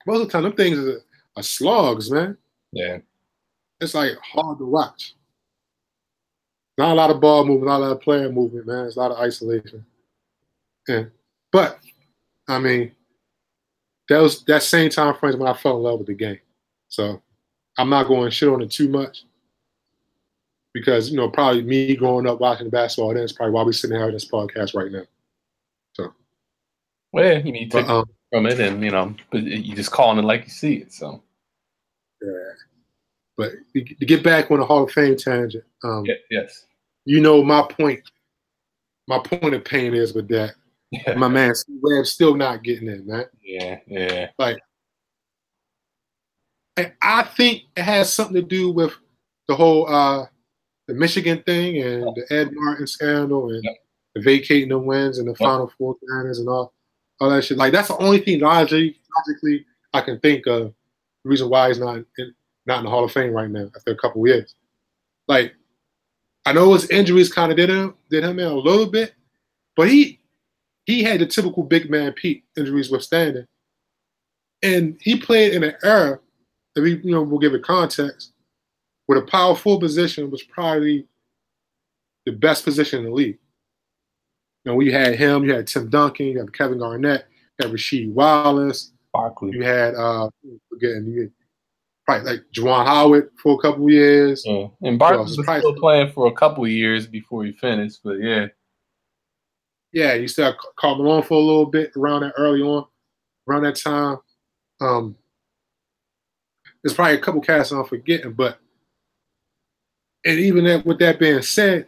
Most of the time, them things are slugs, man. Yeah. It's hard to watch. Not a lot of ball movement, not a lot of player movement, man. It's a lot of isolation. Yeah. But, that same time frame when I fell in love with the game. So I'm not going to shit on it too much because, probably me growing up watching basketball, then it's probably why we're sitting here on this podcast right now. So. Well, yeah, you need to take from it and, but you just calling it like you see it, so. Yeah. But to get back on the Hall of Fame tangent, yes. My point of pain is with that. My man Webb's still not getting in, man. Yeah. Like, I think it has something to do with the whole the Michigan thing and the Ed Martin scandal and the vacating the wins and the Final Four finals and all that shit. Like, that's the only thing logically I can think of. The reason why he's not in the Hall of Fame right now after a couple of years. Like, I know his injuries kind of did him in a little bit, but he had the typical big man Pete injuries withstanding, and he played in an era that we'll give it context, where the power forward position was probably the best position in the league. You had him, you had Tim Duncan, you had Kevin Garnett, you had Rasheed Wallace, Barkley. You had probably like Juwan Howard for a couple of years. Yeah. And Barkley was still playing for a couple of years before he finished, but yeah. Yeah, you still had Karl Malone for a little bit around that time. There's probably a couple cats I'm forgetting, and even with that being said,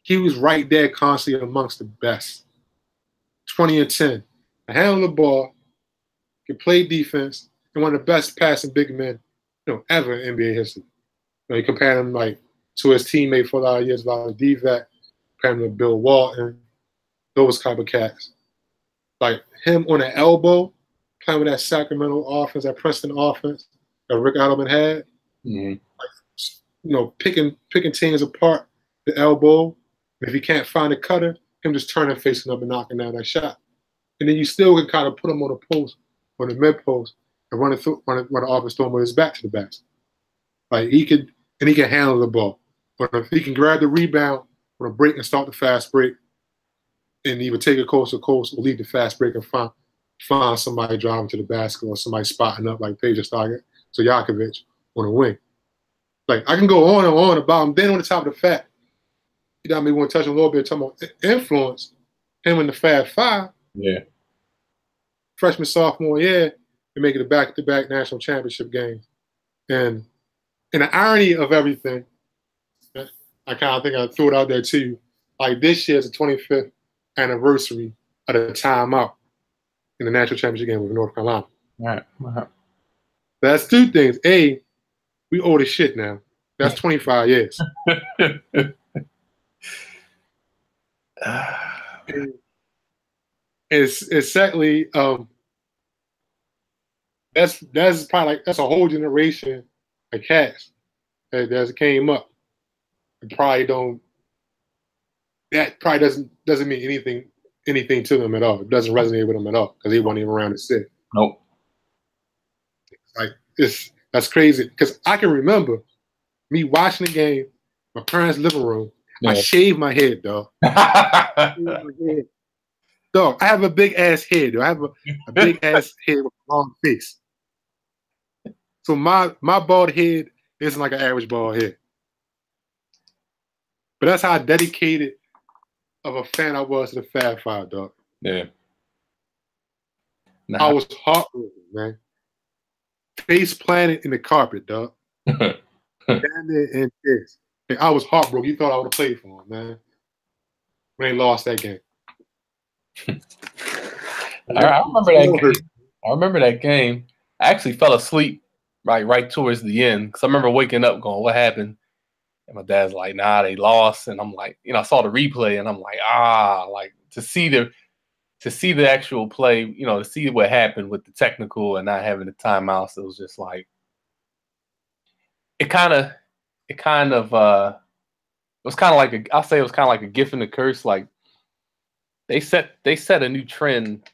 he was right there constantly amongst the best. 20 and 10. A handle the ball, can play defense, and one of the best passing big men, ever in NBA history. You compare him to his teammate for a lot of years, Divac, compare him to Bill Walton, those type of cats. Like him on the elbow, playing with that Sacramento offense, that Princeton offense that Rick Adelman had. Picking teams apart, the elbow. If he can't find a cutter, him just turning, facing up, and knocking down that shot. And then you still can kind of put him on the post, on the mid post, and run the offense through him with his back to the basket. Like he can handle the ball. But if he can grab the rebound on a break and start the fast break, and he would take it coast to coast or lead the fast break and find somebody driving to the basket or somebody spotting up like Peja Stojakovic on the wing. Like, I can go on and on about him. Then on the top of the fact, we want to touch a little bit talking about influence. Him in the Fab Five. Yeah. Freshman, sophomore year, they're making the back-to-back national championship games. And the irony of everything, I kind of think I threw it out there too. Like, this year is the 25th anniversary of the timeout in the national championship game with North Carolina. Right. That's two things. A, we old as shit now. That's 25 years. It's secondly, that's probably that's a whole generation of cats that came up. That probably doesn't mean anything to them at all. It doesn't resonate with them at all because they weren't even around to sit. Nope. Like that's crazy because I can remember me watching the game, my parents' living room. Yeah. I shaved my head, dog. Dog, I have a big ass head. Dog. I have a big ass head with a long face. So my bald head isn't like an average bald head. But that's how dedicated of a fan I was to the Fab Five, dog. Yeah. Nah. I was heartbroken, man. Face planted in the carpet, dog. Down there in tears. I was heartbroken. You thought I would have played for him, man. When they lost that game. I remember that game. I remember that game. I actually fell asleep right towards the end because I remember waking up going, "What happened?" And my dad's like, "Nah, they lost." And I'm like, I saw the replay and I'm like, like to see the actual play, to see what happened with the technical and not having the timeouts. It was just like it was kind of like I'll say it was kind of like a gift and a curse. Like they set a new trend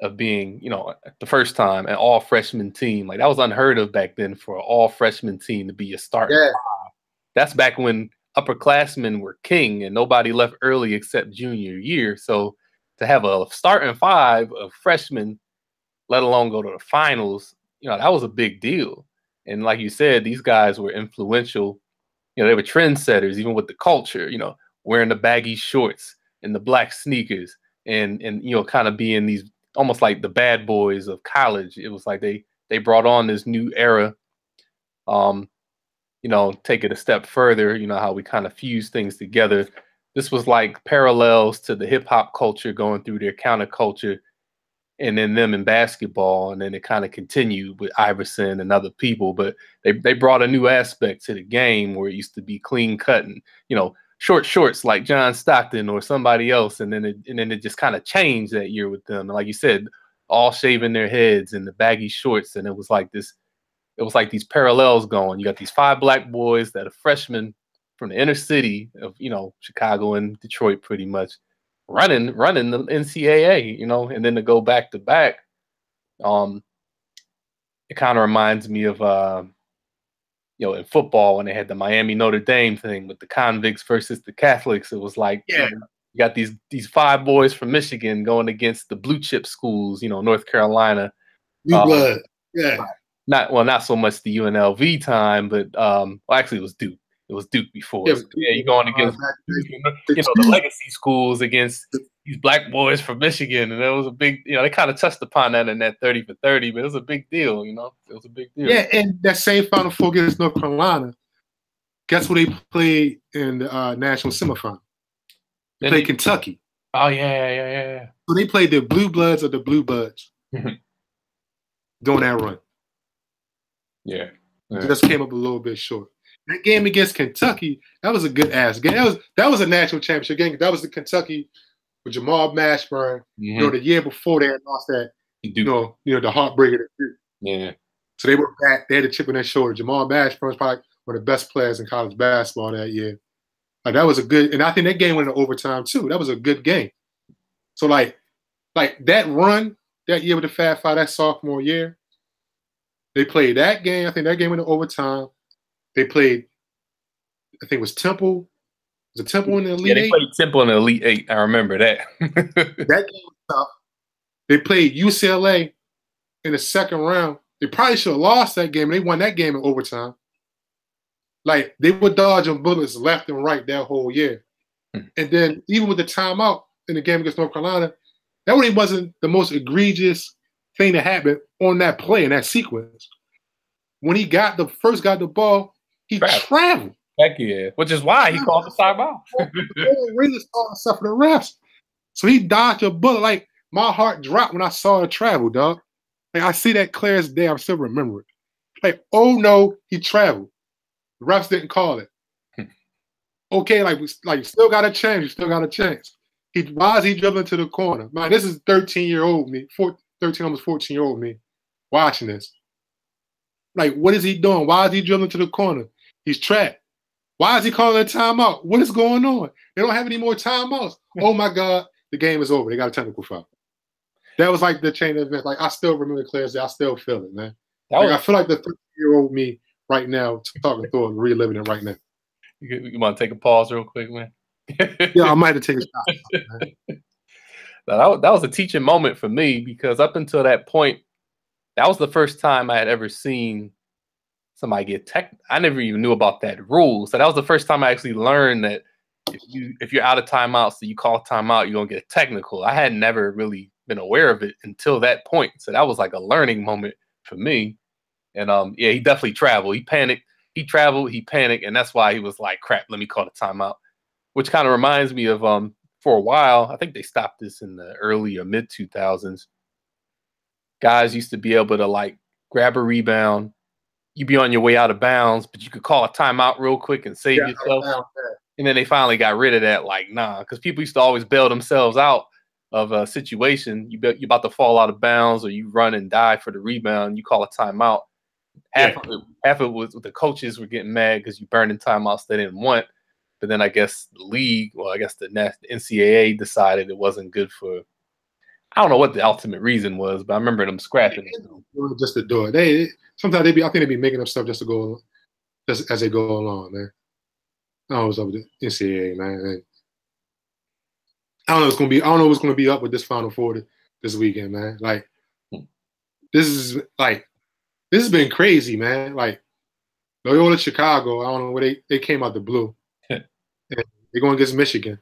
of being, the first time an all freshman team. Like that was unheard of back then for an all freshman team to be a starting five. That's back when upperclassmen were king and nobody left early except junior year. So to have a starting five of freshmen, let alone go to the finals, that was a big deal. And like you said, these guys were influential. They were trendsetters, even with the culture, wearing the baggy shorts and the black sneakers and kind of being these almost like the bad boys of college. It was like they brought on this new era. Take it a step further, how we kind of fuse things together. this was like parallels to the hip hop culture going through their counterculture, and then them in basketball, and then it kind of continued with Iverson and other people. But they brought a new aspect to the game where it used to be clean cut and, you know, short shorts like John Stockton or somebody else, and then it just kind of changed that year with them. And like you said, all shaving their heads and the baggy shorts, and it was like this. It was like these parallels going. You got these 5 black boys that are freshmen from the inner city of, you know, Chicago and Detroit, pretty much running the NCAA, you know, and then to go back to back. It kind of reminds me of you know, in football when they had the Miami Notre Dame thing with the convicts versus the Catholics. It was like, Yeah. you know, you got these 5 boys from Michigan going against the blue chip schools, you know, North Carolina. New blood. Yeah. Not so much the UNLV time, but well, actually it was Duke. It was Duke before. Yeah, So, yeah, you're going against you know, the legacy schools against these black boys from Michigan, and it was a big, you know, they kind of touched upon that in that 30 for 30, but it was a big deal, you know. It was a big deal. Yeah, and that same Final Four against North Carolina, guess what they played in the national semifinal? They played Kentucky. Oh yeah. So they played the Blue Bloods of the Blue Bloods during that run. Yeah. Just came up a little bit short. That game against Kentucky, that was a good ass game. That was a national championship game. That was the Kentucky with Jamal Mashburn. You know, the year before they had lost that, you know, the heartbreaker. Yeah. So they were back. They had a chip on their shoulder. Jamal Mashburn was probably one of the best players in college basketball that year. Like, that was a good, and I think that game went into overtime too. That was a good game. So like that run that year with the Fab Five, that sophomore year, they played that game. I think that game went into overtime. They played, I think it was Temple. Was it Temple in the Elite Eight? Yeah, they played Temple in the Elite Eight. I remember that. That game was tough. They played UCLA in the second round. They probably should have lost that game. They won that game in overtime. Like, they were dodging bullets left and right that whole year. And then even with the timeout in the game against North Carolina, that really wasn't the most egregious thing that happened on that play, in that sequence. When he first got the ball, he traveled. Heck yeah. Which is why he called the timeout. Really saw stuff for the refs. So he dodged a bullet. Like, my heart dropped when I saw it travel, dog. Like, I see that clear as day. I still remember it. Like, oh no, he traveled. The refs didn't call it. Okay, like you still got a chance. You still got a chance. Why is he dribbling to the corner? Man, this is 13-year-old me, 13, almost 14-year-old me watching this. Like, what is he doing? Why is he dribbling to the corner? He's trapped. Why is he calling a timeout? What is going on? They don't have any more timeouts. Oh my God, the game is over. They got a technical foul. That was like the chain of events. Like, I still remember the clear as day. I still feel it, man. Like, I feel like the 13-year-old me right now, talking through it and reliving it right now. You want to take a pause real quick, man? Yeah, I might have taken a shot. Man. That was a teaching moment for me, because up until that point, that was the first time I had ever seen somebody get I never even knew about that rule. So that was the first time I actually learned that if you're out of timeouts, so you call a timeout, you're gonna get a technical. I had never really been aware of it until that point. So that was like a learning moment for me. And yeah, he definitely traveled. He panicked. He traveled. He panicked, and that's why he was like, "Crap, let me call the timeout." Which kind of reminds me of for a while, I think they stopped this in the early or mid 2000s. Guys used to be able to like grab a rebound. You'd be on your way out of bounds, but you could call a timeout real quick and save yourself. And then they finally got rid of that. Like, nah, because people used to always bail themselves out of a situation. You're about to fall out of bounds, or you run and die for the rebound. You call a timeout. Half of it was the coaches were getting mad because you burned in timeouts they didn't want. But then I guess the league, well, I guess the NCAA decided it wasn't good for. I don't know what the ultimate reason was, but I remember them scrapping it. Just to do it. Sometimes I think they be making up stuff just to go, just as they go along, man. I don't know what's up with the NCAA, man. I don't know what's gonna be. I don't know what's gonna be up with this Final Four this weekend, man. Like, this has been crazy, man. Like, Loyola Chicago, I don't know where they came out the blue. They're going against Michigan.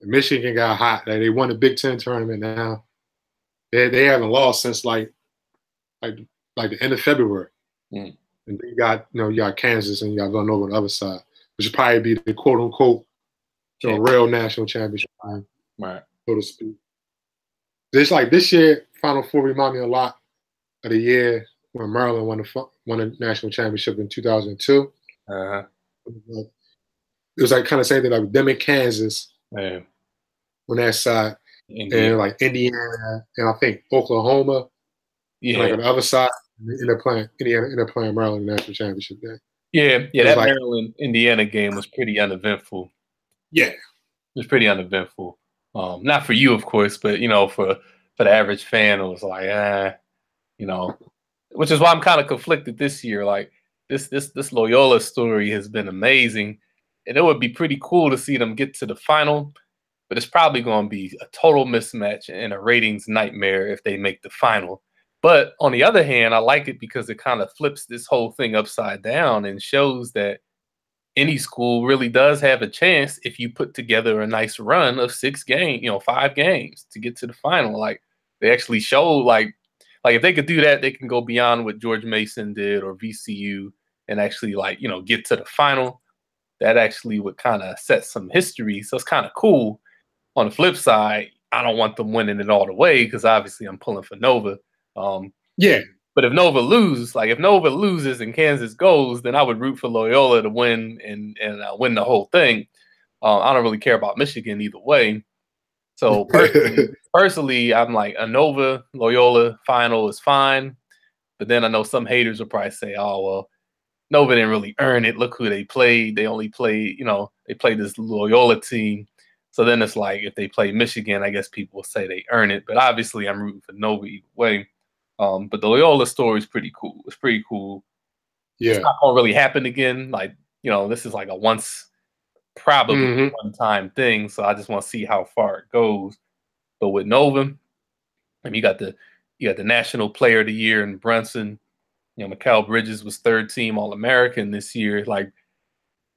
And Michigan got hot. Like, they won the Big Ten tournament now. They haven't lost since like the end of February. And then you got Kansas and you got Villanova on the other side, which would probably be the quote unquote a real national championship game, right? So to speak. Just like this year, Final Four remind me a lot of the year when Maryland won a national championship in 2002. Uh-huh. It was like kind of same thing like them in Kansas Yeah. on that side, and like Indiana and I think Oklahoma. Yeah. And like on the other side, they're playing Indiana, they're playing Maryland in the national championship game. Yeah. That like, Maryland Indiana game was pretty uneventful. Yeah, it was pretty uneventful. Not for you, of course, but for the average fan, it was like, which is why I'm kind of conflicted this year. Like this Loyola story has been amazing, and it would be pretty cool to see them get to the final. But it's probably going to be a total mismatch and a ratings nightmare if they make the final. But on the other hand, I like it because it kind of flips this whole thing upside down and shows that any school really does have a chance if you put together a nice run of 6 games, 5 games to get to the final. Like they actually show like if they could do that, they can go beyond what George Mason did or VCU and actually get to the final. That actually would kind of set some history. So it's kind of cool. On the flip side, I don't want them winning it all the way because obviously I'm pulling for Nova. Yeah. But if Nova loses and Kansas goes, then I would root for Loyola to win and win the whole thing. I don't really care about Michigan either way. So personally, I'm like a Nova Loyola final is fine. But then I know some haters will probably say, "Oh well, Nova didn't really earn it. Look who they played. They only played, they played this Loyola team." So then it's like if they play Michigan, I guess people will say they earn it. But obviously, I'm rooting for Nova either way. But the Loyola story is pretty cool. It's pretty cool. Yeah. It's not gonna really happen again. Like, this is like a probably one-time thing. So I just want to see how far it goes. But with Nova, I mean, you got the National Player of the Year in Brunson. Mikal Bridges was 3rd team All-American this year. Like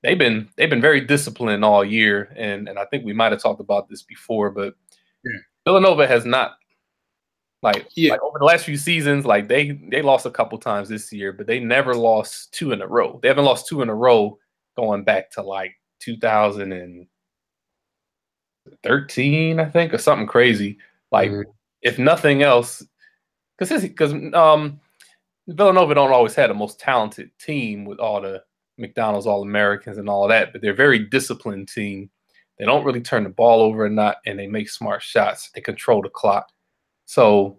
they've been very disciplined all year, and I think we might have talked about this before, but Villanova has not like over the last few seasons, like they lost a couple times this year, but they never lost 2 in a row. They haven't lost 2 in a row going back to like 2013, I think, or something crazy. Like if nothing else, because Villanova don't always have the most talented team with all the McDonald's All-Americans and all that, but they're a very disciplined team. They don't really turn the ball over and they make smart shots. They control the clock. So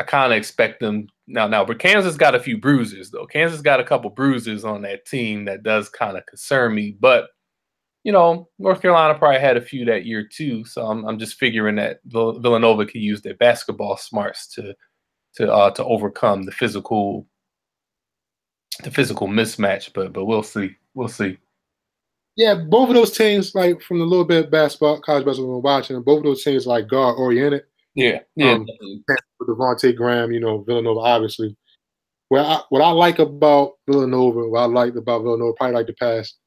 I kind of expect them now. But Kansas got a few bruises, though. Kansas got a couple bruises on that team that does kind of concern me. But North Carolina probably had a few that year too. So I'm just figuring that Villanova could use their basketball smarts to overcome the physical mismatch. But we'll see. Yeah, both of those teams, like from the little bit of basketball, college basketball we're watching, both of those teams like guard oriented. Yeah. With Devontae Graham, Villanova, obviously. What I like about Villanova, probably like the past,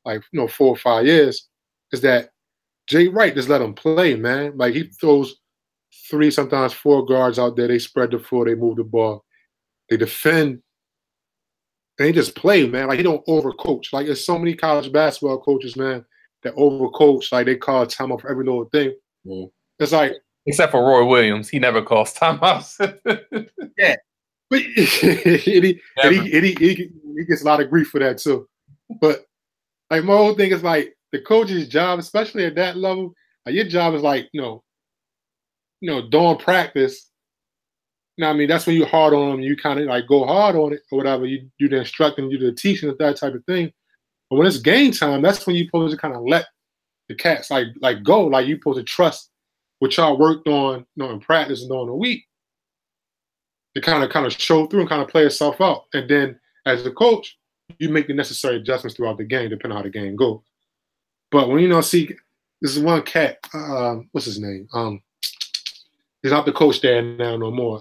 4 or 5 years, is that Jay Wright just let him play, man. Like he throws 3, sometimes 4 guards out there. They spread the floor, they move the ball, they defend. They just play, man. Like he don't overcoach. Like there's so many college basketball coaches, man, that overcoach. Like they call timeout for every little thing. Yeah. It's like except for Roy Williams, he never calls timeouts. Yeah, but he gets a lot of grief for that too. But like my whole thing is like the coach's job, especially at that level, like your job is like during practice. I mean, that's when you're hard on them. You kind of like go hard on it or whatever. You do the instructing, you do the teaching, that type of thing. But when it's game time, that's when you're supposed to kind of let the cats like go. Like you're supposed to trust what y'all worked on, in practice and during the week. To kind of show through and kind of play itself out. And then as a coach, you make the necessary adjustments throughout the game, depending on how the game goes. But when see, this is one cat, what's his name? He's not the coach there now no more.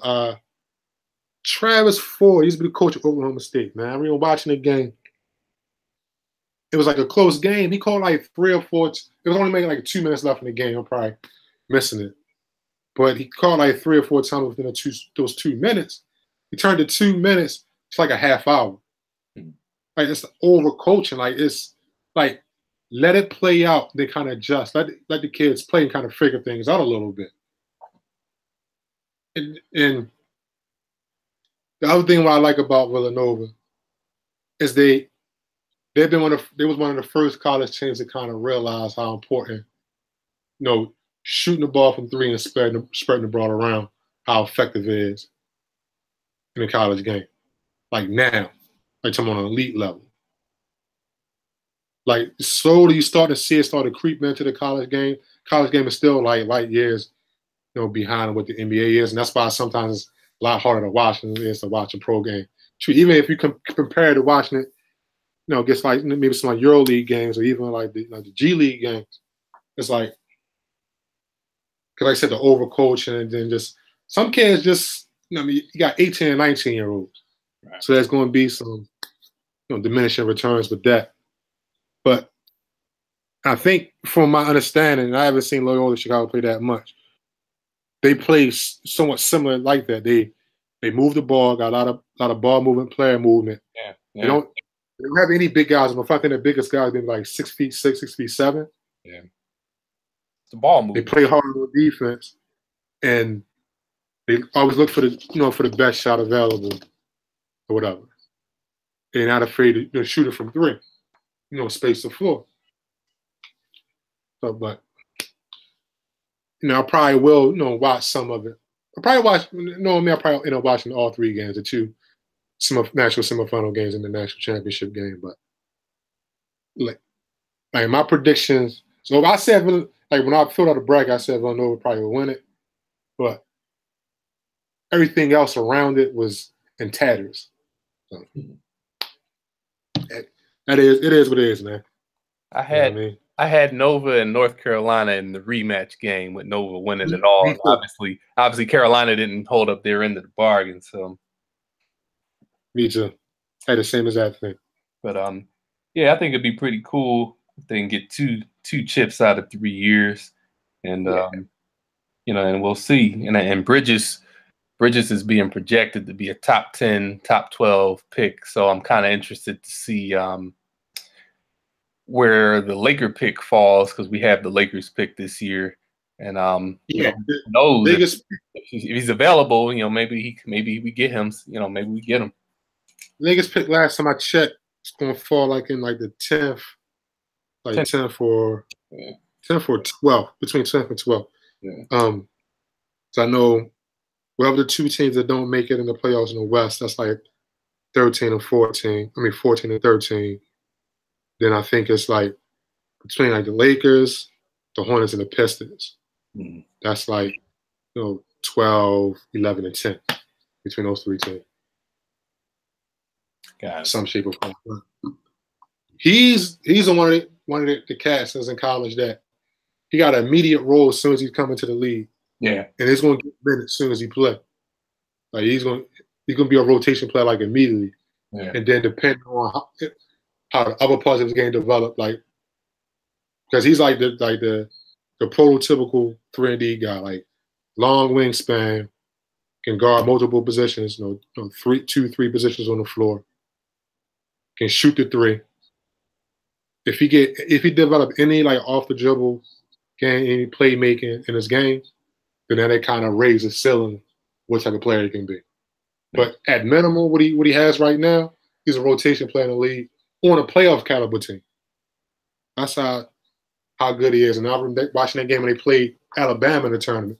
Travis Ford used to be the coach of Oklahoma State, man. I remember watching the game. It was like a close game. He called like 3 or 4. It was only making like 2 minutes left in the game. I'm probably missing it. But he called like 3 or 4 times within those 2 minutes. He turned the 2 minutes to like a half hour. Like it's overcoaching. Like it's like let it play out. They kind of adjust. Let the kids play and kind of figure things out a little bit. And the other thing what I like about Villanova is they was one of the first college teams to kind of realize how important, shooting the ball from three and spreading the ball around, how effective it is in a college game. Like now, like I'm on an elite level. Like slowly you start to see it start to creep into the college game. College game is still like light years, behind what the NBA is, and that's why sometimes it's a lot harder to watch than it is to watch a pro game. Even if you compare it to watching it, against like maybe some like Euro League games or even like the G League games, it's like, because like I said, the overcoaching and then just some kids just, you got 18 and 19-year-olds, right. So there's going to be some diminishing returns with that. But I think from my understanding, I haven't seen Loyola Chicago play that much. They play somewhat similar like that. They move the ball, got a lot of ball movement, player movement. Yeah. They don't have any big guys. I think the biggest guys been like 6'6", 6'7". Yeah. It's the ball movement. They play hard on defense, and they always look for the best shot available or whatever. They're not afraid to shoot it from three. Space the floor. So, but I probably will, watch some of it. I probably watch. I probably end up watching all three games, the two national semifinal games and the national championship game. But like my predictions. So if I said, like when I filled out the bracket, I said Villanova probably would win it, but everything else around it was in tatters. So, it is what it is, man. I had Nova and North Carolina in the rematch game with Nova winning it all. And obviously Carolina didn't hold up their end of the bargain. So me too. I had the same exact thing. But yeah, I think it'd be pretty cool if they can get two chips out of 3 years, and and we'll see. And Bridges is being projected to be a top 10, top 12 pick. So I'm kind of interested to see where the Laker pick falls, because we have the Lakers pick this year, and who knows if he's available. Maybe we get him. Maybe we get him. Lakers pick last time I checked, it's gonna fall like in like the 10th, like 10th or 12th, between 10th and 12th. Yeah. So I know whoever the two teams that don't make it in the playoffs in the West, that's like 13 and 14. 14 and 13. Then I think it's like between like the Lakers, the Hornets, and the Pistons. Mm-hmm. That's like 12, 11, and 10 between those three teams. Some shape or form. He's one of the cats that's in college that he got an immediate role as soon as he's coming to the league. Yeah, and he's going to get minutes as soon as he plays. Like he's going to be a rotation player like immediately. Yeah. And then depending on how the other parts of his game develop, like because he's like the prototypical 3-and-D guy, like long wingspan, can guard multiple positions, 2-3 positions on the floor, can shoot the three. If he develop any like off the dribble game, any playmaking in his game, then that kind of raises the ceiling what type of player he can be. But at minimum, what he has right now, he's a rotation player in the league on a playoff caliber team. That's how good he is. And I remember watching that game when they played Alabama in the tournament,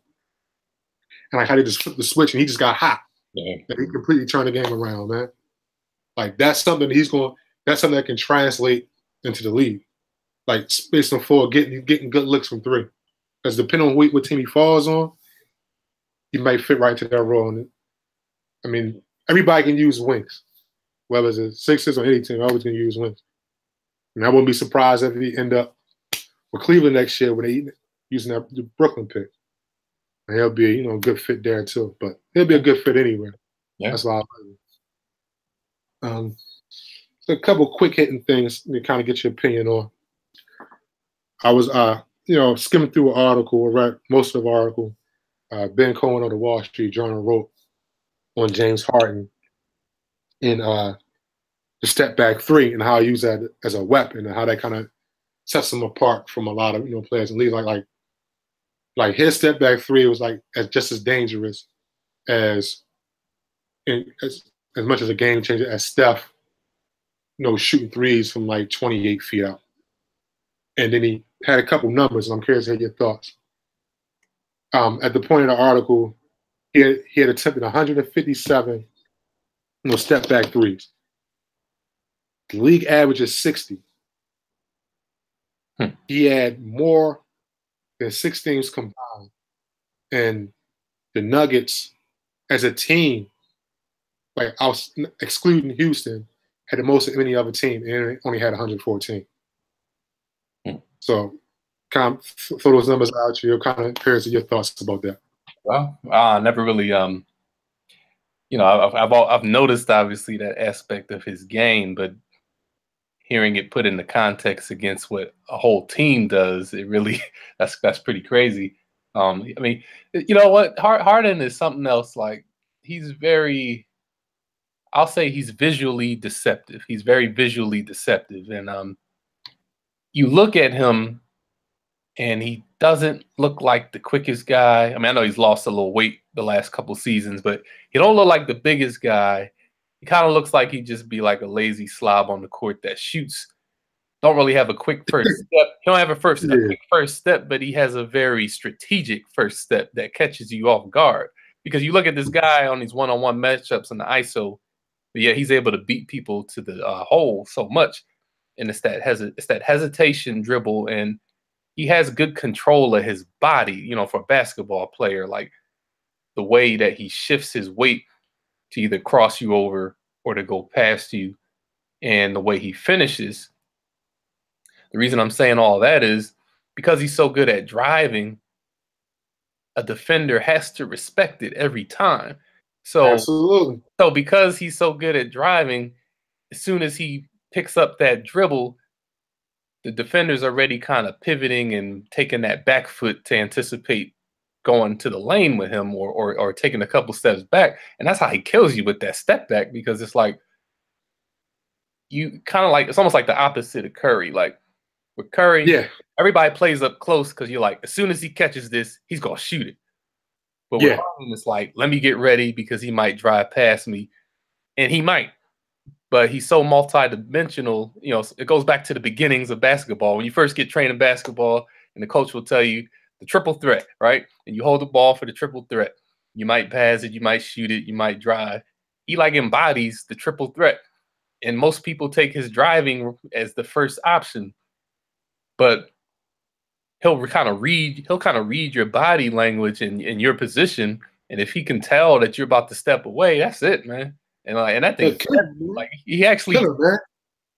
and like how they just flipped the switch and he just got hot. Yeah. And he completely turned the game around, man. Like that's something that can translate into the league. Like space on floor, getting good looks from three. Because depending on what team he falls on, he might fit right to that role. I mean, everybody can use wings. Whether it's the Sixers or any team, always can use wings. And I wouldn't be surprised if he end up with Cleveland next year when they using the Brooklyn pick. And he'll be a good fit there too. But he'll be a good fit anywhere. Yeah. That's why I like him. So a couple quick hitting things to kind of get your opinion on. I was skimming through an article, read most of the article. Ben Cohen of the Wall Street Journal wrote on James Harden in the step back three and how he used that as a weapon and how that kind of sets him apart from a lot of players in the league. Like his step back three was like just as dangerous as as much as a game changer as Steph, shooting threes from like 28 feet out. And then he had a couple numbers, and I'm curious to hear your thoughts. At the point of the article, he had attempted 157 step back threes. The league average is 60. He had more than 6 teams combined. And the Nuggets, as a team, like I was excluding Houston, had the most of any other team, and only had 114. So, kind of throw those numbers out to you. Kind of curious of your thoughts about that. Well, I never really, I've noticed obviously that aspect of his game, but hearing it put into context against what a whole team does, it really that's pretty crazy. I mean, you know what? Harden is something else. Like I'll say he's visually deceptive. He's very visually deceptive, and you look at him, and he doesn't look like the quickest guy. I mean, I know he's lost a little weight the last couple seasons, but he don't look like the biggest guy. He kind of looks like he'd just be like a lazy slob on the court that shoots. Don't really have a quick first step. He don't have a quick first step, but he has a very strategic first step that catches you off guard. Because you look at this guy on these one-on-one matchups in the ISO, but yeah, he's able to beat people to the hole so much. And it's that hesitation dribble, and he has good control of his body, for a basketball player, like the way that he shifts his weight to either cross you over or to go past you, and the way he finishes. The reason I'm saying all that is because he's so good at driving, a defender has to respect it every time. So, absolutely. So because he's so good at driving, as soon as he picks up that dribble, the defender's already kind of pivoting and taking that back foot to anticipate going to the lane with him or taking a couple steps back. And that's how he kills you with that step back, because it's like you kind of like, it's almost like the opposite of Curry. Like with Curry, everybody plays up close because you're like, as soon as he catches this, he's going to shoot it. But with Harden, it's like, let me get ready because he might drive past me. And he might. But he's so multi-dimensional. It goes back to the beginnings of basketball. When you first get trained in basketball, and the coach will tell you the triple threat, right? And you hold the ball for the triple threat. You might pass it, you might shoot it, you might drive. He like embodies the triple threat. And most people take his driving as the first option. But he'll kind of read your body language and your position. And if he can tell that you're about to step away, that's it, man. And that thing, like he actually,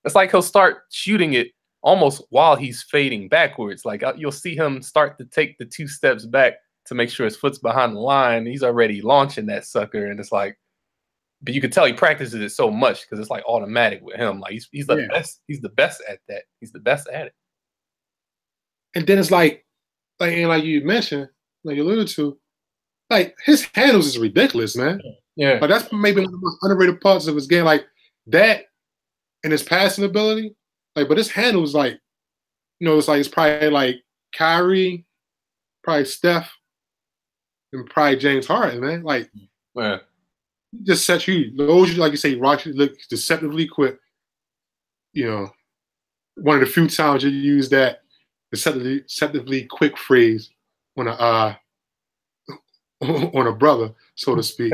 it's like he'll start shooting it almost while he's fading backwards. Like you'll see him start to take the 2 steps back to make sure his foot's behind the line. He's already launching that sucker, and it's like, but you can tell he practices it so much because it's like automatic with him. Like he's the best. He's the best at that. He's the best at it. And then it's like you mentioned, like you alluded to, like his handles is ridiculous, man. Yeah, but that's maybe one of the most underrated parts of his game, like that, and his passing ability. Like, but his handles, like, it's probably like Kyrie, probably Steph, and probably James Harden, man. Like, he just sets you, those you like you say, rocks you, look deceptively quick. One of the few times you use that deceptively quick phrase on a brother, so to speak.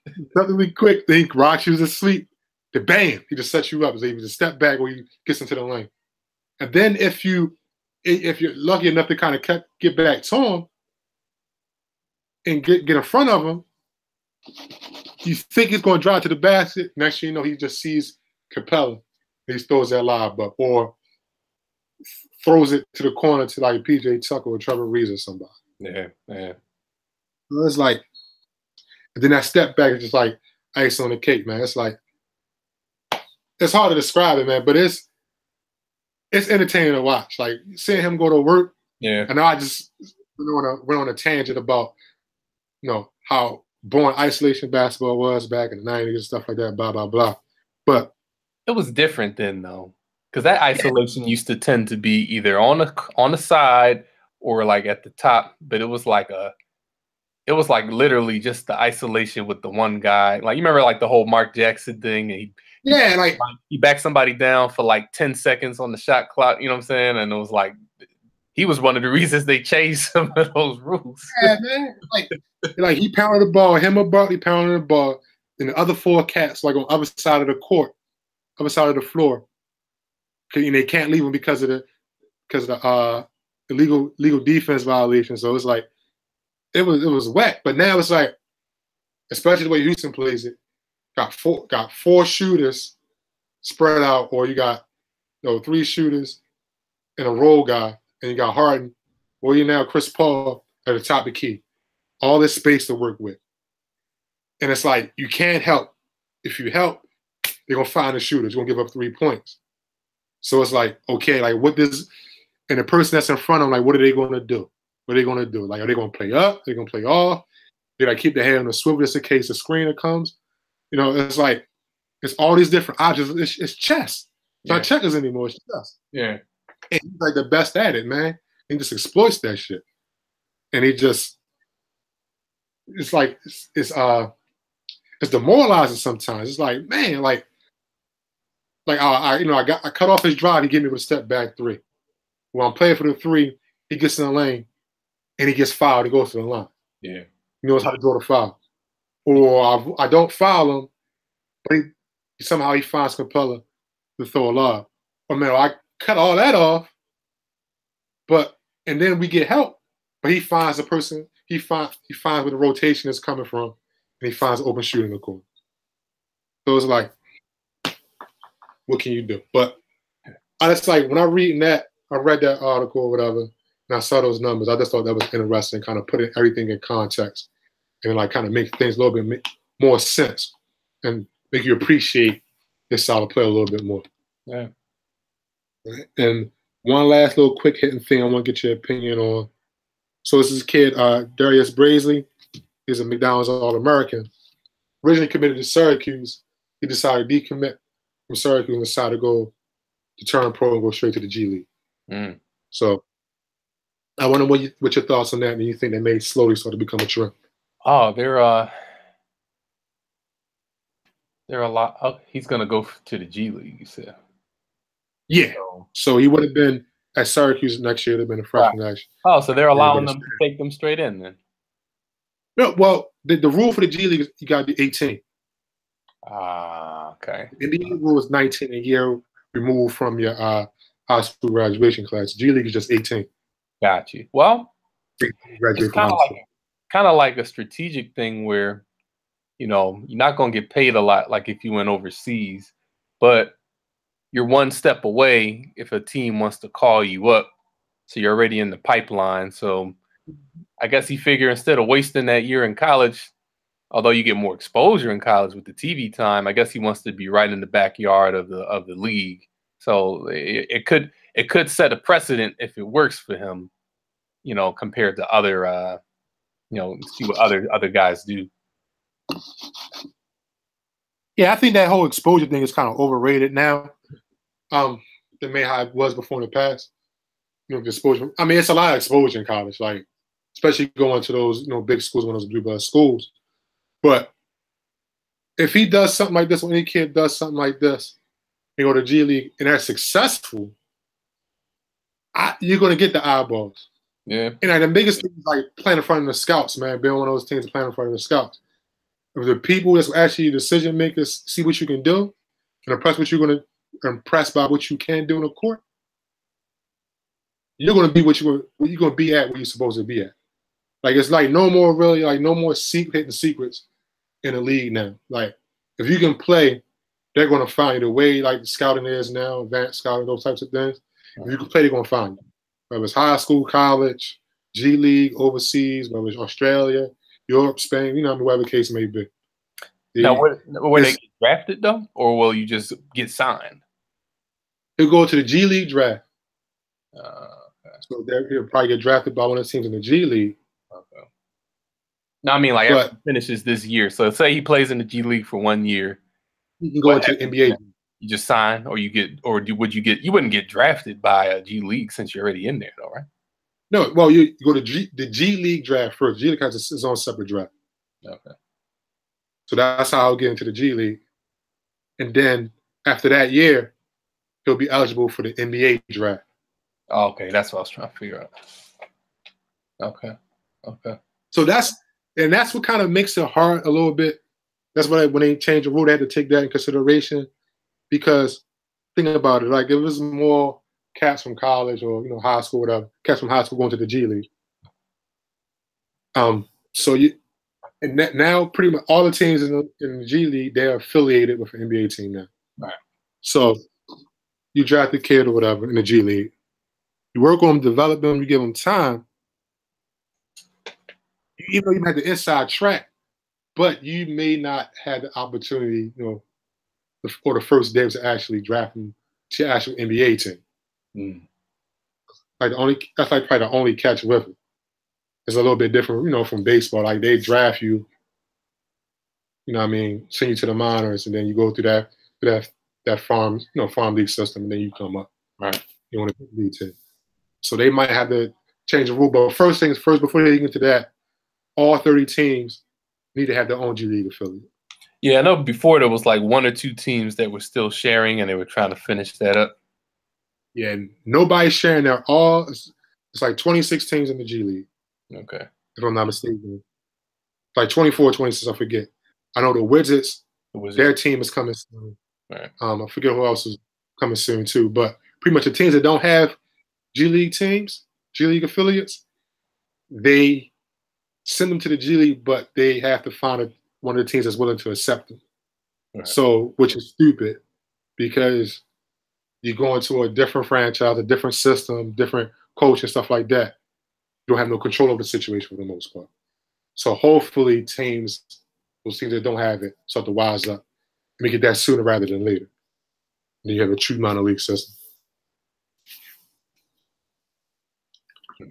Deceptively quick, then he rocks you to sleep. Then bam, he just sets you up. He's able to step back when he gets into the lane. And then if you're lucky enough to kind of get back to him and get in front of him, you think he's going to drive to the basket. Next thing you know, he just sees Capella. He throws that lob up, or throws it to the corner to like PJ Tucker or Trevor Reeves or somebody. Yeah. So it's like, and then that step back is just like ice on the cake, man. It's like, it's hard to describe it, man, but it's entertaining to watch. Like seeing him go to work. Yeah. And I just went on a tangent about, how boring isolation basketball was back in the 90s and stuff like that, blah, blah, blah. But It was different then, though, because that isolation used to tend to be either on the side or like at the top, but it was like literally just the isolation with the one guy. Like you remember like the whole Mark Jackson thing, and he backed somebody down for like 10 seconds on the shot clock. You know what I'm saying? And it was like he was one of the reasons they changed some of those rules. Yeah, man. Like he pounded the ball, him or Barkley pounded the ball, and the other four cats like on the other side of the court, other side of the floor. And they can't leave him because of the illegal defense violation. So it's like it was wet. But now it's like, especially the way Houston plays it, got four shooters spread out, or you got 3 shooters and a roll guy, and you got Harden, or you now Chris Paul at the top of the key. All this space to work with. And it's like you can't help. If you help, they're gonna find the shooters. You're gonna give up 3 points. So it's like, okay, like what does, and the person that's in front of them, like, what are they gonna do? What are they gonna do? Like, are they gonna play up? They're gonna play off? They like keep their head on the swivel just in case the screener comes. It's like it's all these different options. It's chess. It's not checkers anymore. It's chess. Yeah. And he's like the best at it, man. He just exploits that shit. And he just, it's like it's demoralizing sometimes. It's like, man, I cut off his drive. He gave me with a step back 3. When I'm playing for the 3, he gets in the lane and he gets fouled. He goes to the line. Yeah, he knows how to draw the foul. Or I don't foul him, but somehow he finds Capella to throw a lob. Or man, I cut all that off, and then we get help. But he finds the person. He finds where the rotation is coming from, and he finds open shooting in the corner. So it's like, what can you do? But I just like when I read that article or whatever, and I saw those numbers, I just thought that was interesting, kind of putting everything in context and like kind of make things a little bit more sense and make you appreciate this style of play a little bit more. Yeah. And one last little quick hitting thing I want to get your opinion on. So this is kid, Darius Brazley. He's a McDonald's All-American. Originally committed to Syracuse. He decided to decommit from Syracuse and decided to go to turn pro and go straight to the G League. Mm. So I wonder what your thoughts on that, and you think they may slowly start to become a trend. Oh, they're a lot. Oh, he's gonna go to the G League, you said. Yeah. So he would have been at Syracuse next year. They've been a freshman next year. Oh, so they're allowing them to take them straight in then? No, well, the rule for the G League is you got to be 18. Ah, okay. The NBA rule is 19, a year removed from your high school graduation class. G League is just 18. Got you. Well, it's kind of like a strategic thing where, you're not going to get paid a lot like if you went overseas, but you're one step away if a team wants to call you up. So you're already in the pipeline. So I guess he figured instead of wasting that year in college, although you get more exposure in college with the TV time, I guess he wants to be right in the backyard of the league. So it could set a precedent if it works for him, compared to other, see what other guys do. Yeah, I think that whole exposure thing is kind of overrated now. Than maybe how it was before in the past. The exposure. I mean, it's a lot of exposure in college, like especially going to those big schools, one of those blue blood schools. But if he does something like this, when any kid does something like this, you go to G League and they're successful, you're going to get the eyeballs. Yeah. And like the biggest thing is like playing in front of the scouts, man. Being one of those teams playing in front of the scouts. If the people that's actually decision makers see what you can do and impressed by what you can do in the court, you're going to be you're going to be at where you're supposed to be at. Like it's like no more hitting secrets in the league now. Like if you can play, they're going to find you. The way like the scouting is now, advanced scouting, those types of things. If you can play, they're going to find you. Whether it's high school, college, G League, overseas, whether it's Australia, Europe, Spain, whatever the case may be. Now, will they get drafted though, or will you just get signed? He'll go to the G League draft. Okay. So he'll probably get drafted by one of the teams in the G League. Okay. No, I mean like after he finishes this year. So say he plays in the G League for 1 year. He can go into the NBA. You just sign, or you get, or would you get? You wouldn't get drafted by a G League since you're already in there, though, right? No, well, you go to the G League draft first. G League has its own separate draft. Okay. So that's how I'll get into the G League. And then after that year, he'll be eligible for the NBA draft. Okay, that's what I was trying to figure out. Okay. So that's what kind of makes it hard a little bit. That's why when they changed the rule, they had to take that in consideration. Because think about it, like if it was more cats from college or high school, whatever, cats from high school going to the G League. So now pretty much all the teams in the G League, they're affiliated with an NBA team now. Right. So you draft a kid or whatever in the G League, you work on them, develop them, you give them time. Even though you have the inside track, but you may not have the opportunity, for the first day to actually draft them to the actual NBA team. Mm. That's like probably the only catch with it. It's a little bit different, from baseball. Like they draft you, send you to the minors, and then you go through that farm league system, and then you come up. Right. You want to be league team. So they might have to change the rule. But first things first, before they get to that, all 30 teams need to have their own G League affiliate. Yeah, I know before there was like 1 or 2 teams that were still sharing, and they were trying to finish that up. Yeah, nobody's sharing. It's like 26 teams in the G League. Okay. If I'm not mistaken. Like 24, 26, I forget. I know the Wizards, their team is coming soon. Right. I forget who else is coming soon too. But pretty much the teams that don't have G League teams, G League affiliates, they send them to the G League, but they have to find one of the teams that's willing to accept them. Right. So, which is stupid because you go into a different franchise, a different system, different coach and stuff like that. You don't have no control over the situation for the most part. So hopefully those teams that don't have it, start to wise up, make it that sooner rather than later. And then you have a true minor league system.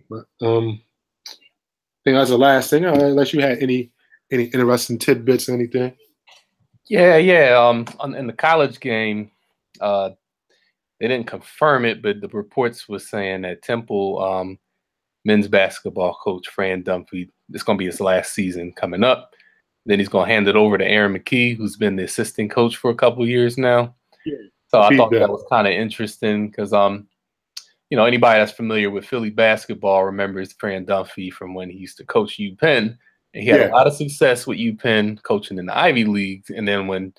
But I think that's the last thing. Unless you had any interesting tidbits or anything. Yeah. In the college game, they didn't confirm it, but the reports was saying that Temple men's basketball coach Fran Dunphy, it's going to be his last season coming up. Then he's going to hand it over to Aaron McKee, who's been the assistant coach for a couple of years now. Yeah, so I thought that was kind of interesting because, anybody that's familiar with Philly basketball remembers Fran Dunphy from when he used to coach UPenn. And he had a lot of success with UPenn coaching in the Ivy Leagues. And then when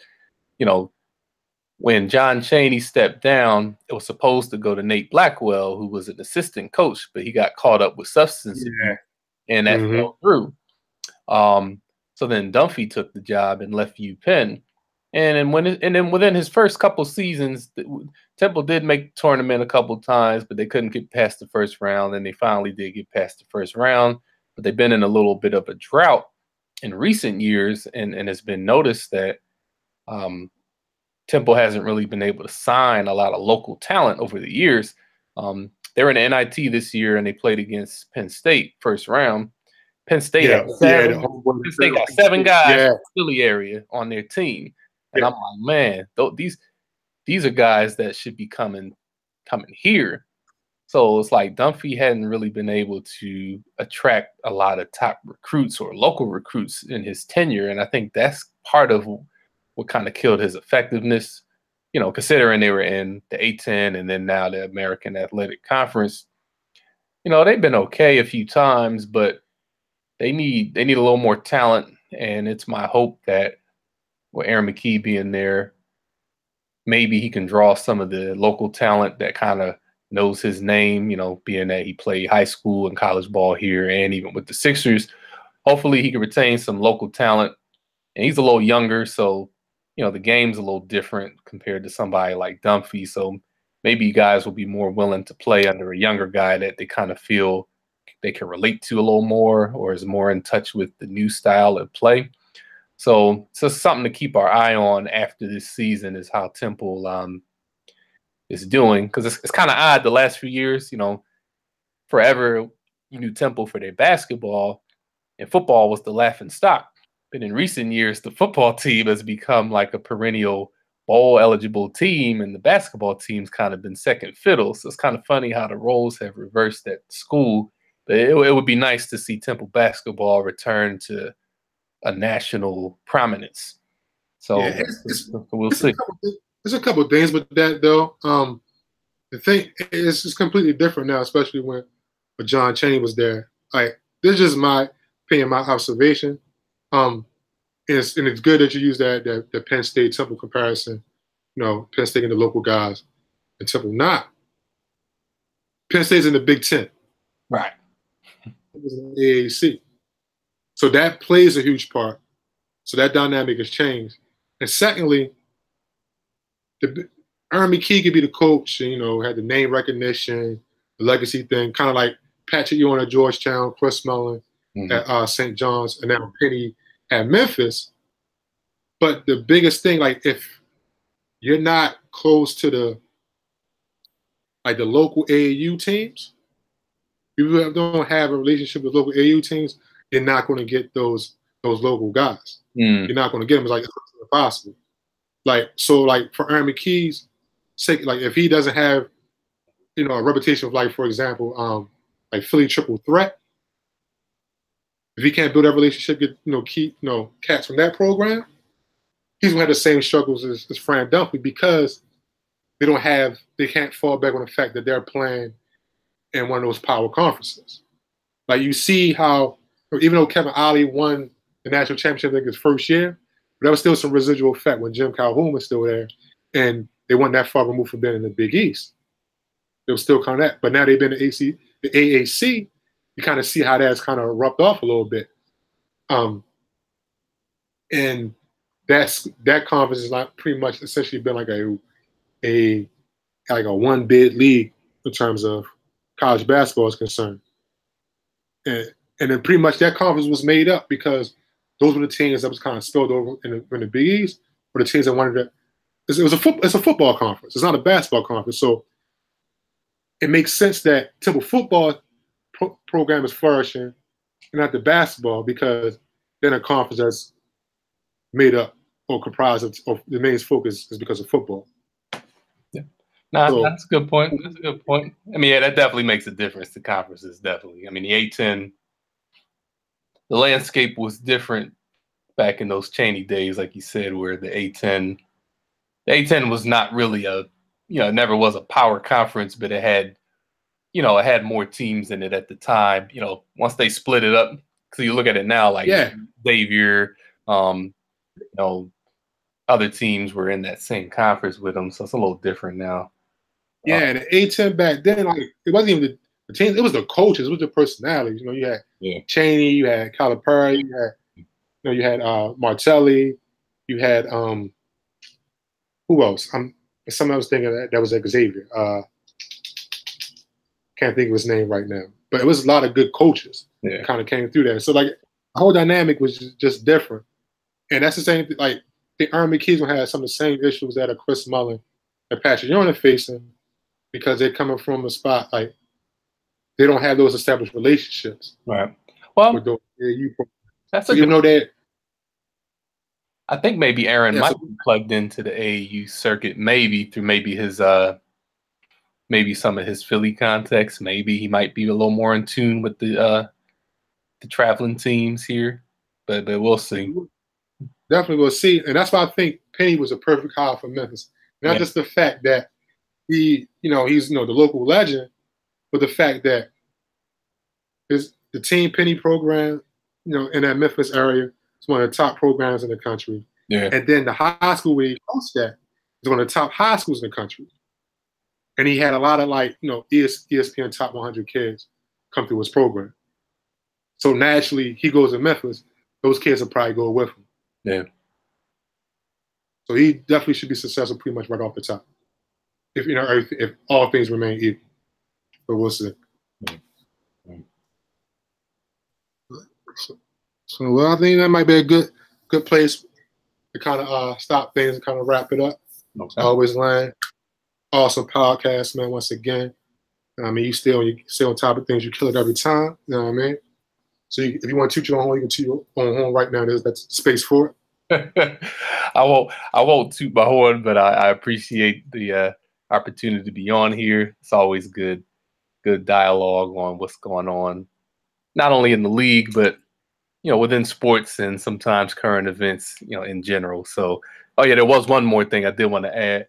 John Chaney stepped down, it was supposed to go to Nate Blackwell, who was an assistant coach, but he got caught up with substance abuse, and that fell through. So then Dunphy took the job and left UPenn. And then within his first couple seasons, Temple did make the tournament a couple times, but they couldn't get past the first round. And they finally did get past the first round, but they've been in a little bit of a drought in recent years. And it's been noticed that Temple hasn't really been able to sign a lot of local talent over the years. They're in the NIT this year, and they played against Penn State first round. Penn State got 7 guys from the Philly area on their team. And I'm like, man, these are guys that should be coming here. So it's like Dunphy hadn't really been able to attract a lot of top recruits or local recruits in his tenure. And I think that's part of what kind of killed his effectiveness, considering they were in the A-10 and then now the American Athletic Conference. They've been okay a few times, but they need a little more talent. And it's my hope that with Aaron McKee being there, maybe he can draw some of the local talent that kind of knows his name, being that he played high school and college ball here and even with the Sixers. Hopefully he can retain some local talent. And he's a little younger, so the game's a little different compared to somebody like Dunphy. So maybe you guys will be more willing to play under a younger guy that they kind of feel they can relate to a little more or is more in touch with the new style of play. So it's just something to keep our eye on after this season is how Temple is doing. Because it's kind of odd the last few years, forever you knew Temple for their basketball and football was the laughing stock. But in recent years, the football team has become like a perennial bowl eligible team, and the basketball team's kind of been second fiddle. So it's kind of funny how the roles have reversed at school. But it would be nice to see Temple basketball return to a national prominence. So Yeah, we'll see. There's a couple of things with that though. The thing is just completely different now, especially when John Chaney was there. Like, this is just my opinion, my observation. And it's good that you use that Penn State Temple comparison. You know, Penn State and the local guys, and Temple not. Penn State's in the Big Ten. Right. It was in the AAC. So that plays a huge part. So that dynamic has changed. And secondly, Aaron McKee could be the coach, and, you know, had the name recognition, the legacy thing, kind of like Patrick Ewing at Georgetown, Chris Mullin at St. John's, and now Penny at Memphis. But the biggest thing, like, if you're not close to the local AAU teams, you don't have a relationship with local AAU teams, you're not going to get those local guys. You're not going to get them. It's like, it's impossible. Like, so, like, for Aaron McKee's sake, like, if he doesn't have, you know, a reputation of, like, for example, like Philly triple threat, if he can't build that relationship, get, you know, keep, you know, cats from that program, he's gonna have the same struggles as Fran Dunphy, because they can't fall back on the fact that they're playing in one of those power conferences. Like, you see how, even though Kevin Ollie won the national championship, I think, his first year, but there was still some residual effect when Jim Calhoun was still there, and they weren't that far removed from being in the Big East. It was still kind of that. But now they've been in the AAC, you kind of see how that's kind of rubbed off a little bit. And that conference is like pretty much essentially been like a one bid league in terms of college basketball is concerned. And then pretty much that conference was made up because those were the teams that was kind of spilled over in the Big East, or the teams that wanted to. It's a football conference. It's not a basketball conference. So it makes sense that Temple football program is flourishing, and not the basketball, because then a conference that's made up or comprised of the main focus is because of football. Yeah, that's a good point. That's a good point. I mean, yeah, that definitely makes a difference to conferences. Definitely. I mean, the A-10, the landscape was different back in those Chaney days, like you said, where the A-10 was not really it never was a power conference, but it had more teams in it at the time. You know, once they split it up, so you look at it now, like Xavier, other teams were in that same conference with them, so it's a little different now. Yeah, the A-10 back then, like, it wasn't even the teams; it was the coaches, it was the personalities. You know, you had Chaney, you had Calipari, you had Martelli, you had who else? Someone I was thinking that was Xavier. Can't think of his name right now, but it was a lot of good coaches that kind of came through there. So, like, the whole dynamic was just different, and that's the same thing. Like, the Aaron McKee's gonna have some of the same issues that a Chris Mullin and Patrick Ewing are facing, because they're coming from a spot like they don't have those established relationships. Right. Well, with those AAU programs. That's so even though that. I think maybe Aaron might be plugged into the AAU circuit, maybe through his maybe some of his Philly context. Maybe he might be a little more in tune with the traveling teams here, but we'll see. Definitely we'll see, and that's why I think Penny was a perfect hire for Memphis. Not just the fact that he's the local legend, but the fact that the Team Penny program, in that Memphis area, is one of the top programs in the country. Yeah. And then the high school where he coached at is one of the top high schools in the country. And he had a lot of ESPN top 100 kids come through his program. So naturally, he goes to Memphis, those kids will probably go with him. Yeah. So he definitely should be successful pretty much right off the top, if all things remain equal. But we'll see. So well, I think that might be a good place to kind of stop things and kind of wrap it up. Okay. Always Land. Awesome podcast, man. Once again, I mean, you stay on top of things. You kill it every time. You know what I mean? So if you want to toot your own horn, you can toot your own horn right now. That's space for it. I won't toot my horn, but I appreciate the opportunity to be on here. It's always good dialogue on what's going on, not only in the league, but within sports and sometimes current events, in general. So, oh yeah, there was one more thing I did want to add.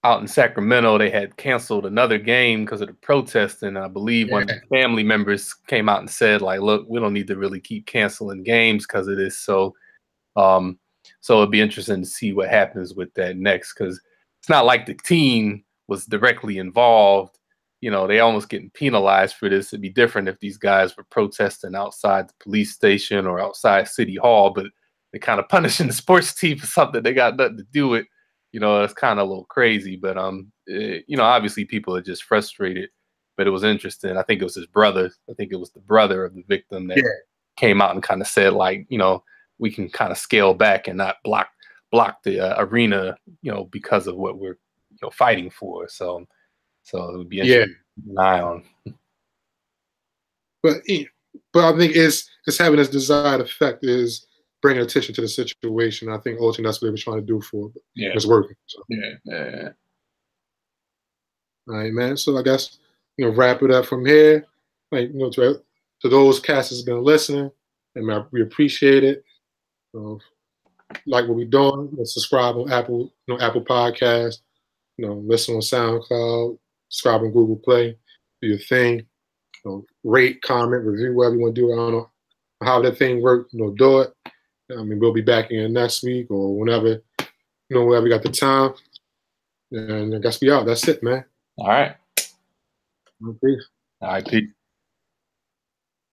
Out in Sacramento, they had canceled another game because of the protest, and I believe one of the family members came out and said, like, look, we don't need to really keep canceling games because of this. So it'd be interesting to see what happens with that next, because it's not like the team was directly involved. They almost getting penalized for this. It'd be different if these guys were protesting outside the police station or outside City Hall, but they're kind of punishing the sports team for something they got nothing to do with. It's kind of a little crazy, but obviously people are just frustrated. But it was interesting. I think it was his brother. I think it was the brother of the victim that came out and kind of said, like, we can kind of scale back and not block the arena, because of what we're fighting for. So it would be interesting to keep an eye on. But I think it's having its desired effect, is bringing attention to the situation. I think ultimately that's what they were trying to do for it. Yeah. It's working. So. Yeah. All right, man. So I guess wrap it up from here. Like to those cats that's been listening, and we appreciate it. Like what we're doing, subscribe on Apple Podcasts. Listen on SoundCloud. Subscribe on Google Play. Do your thing. Rate, comment, review, whatever you want to do. I don't know how that thing works. Do it. I mean, we'll be back in next week or whenever, whenever we got the time. And I guess we out. That's it, man. All right. Peace. All right, peace.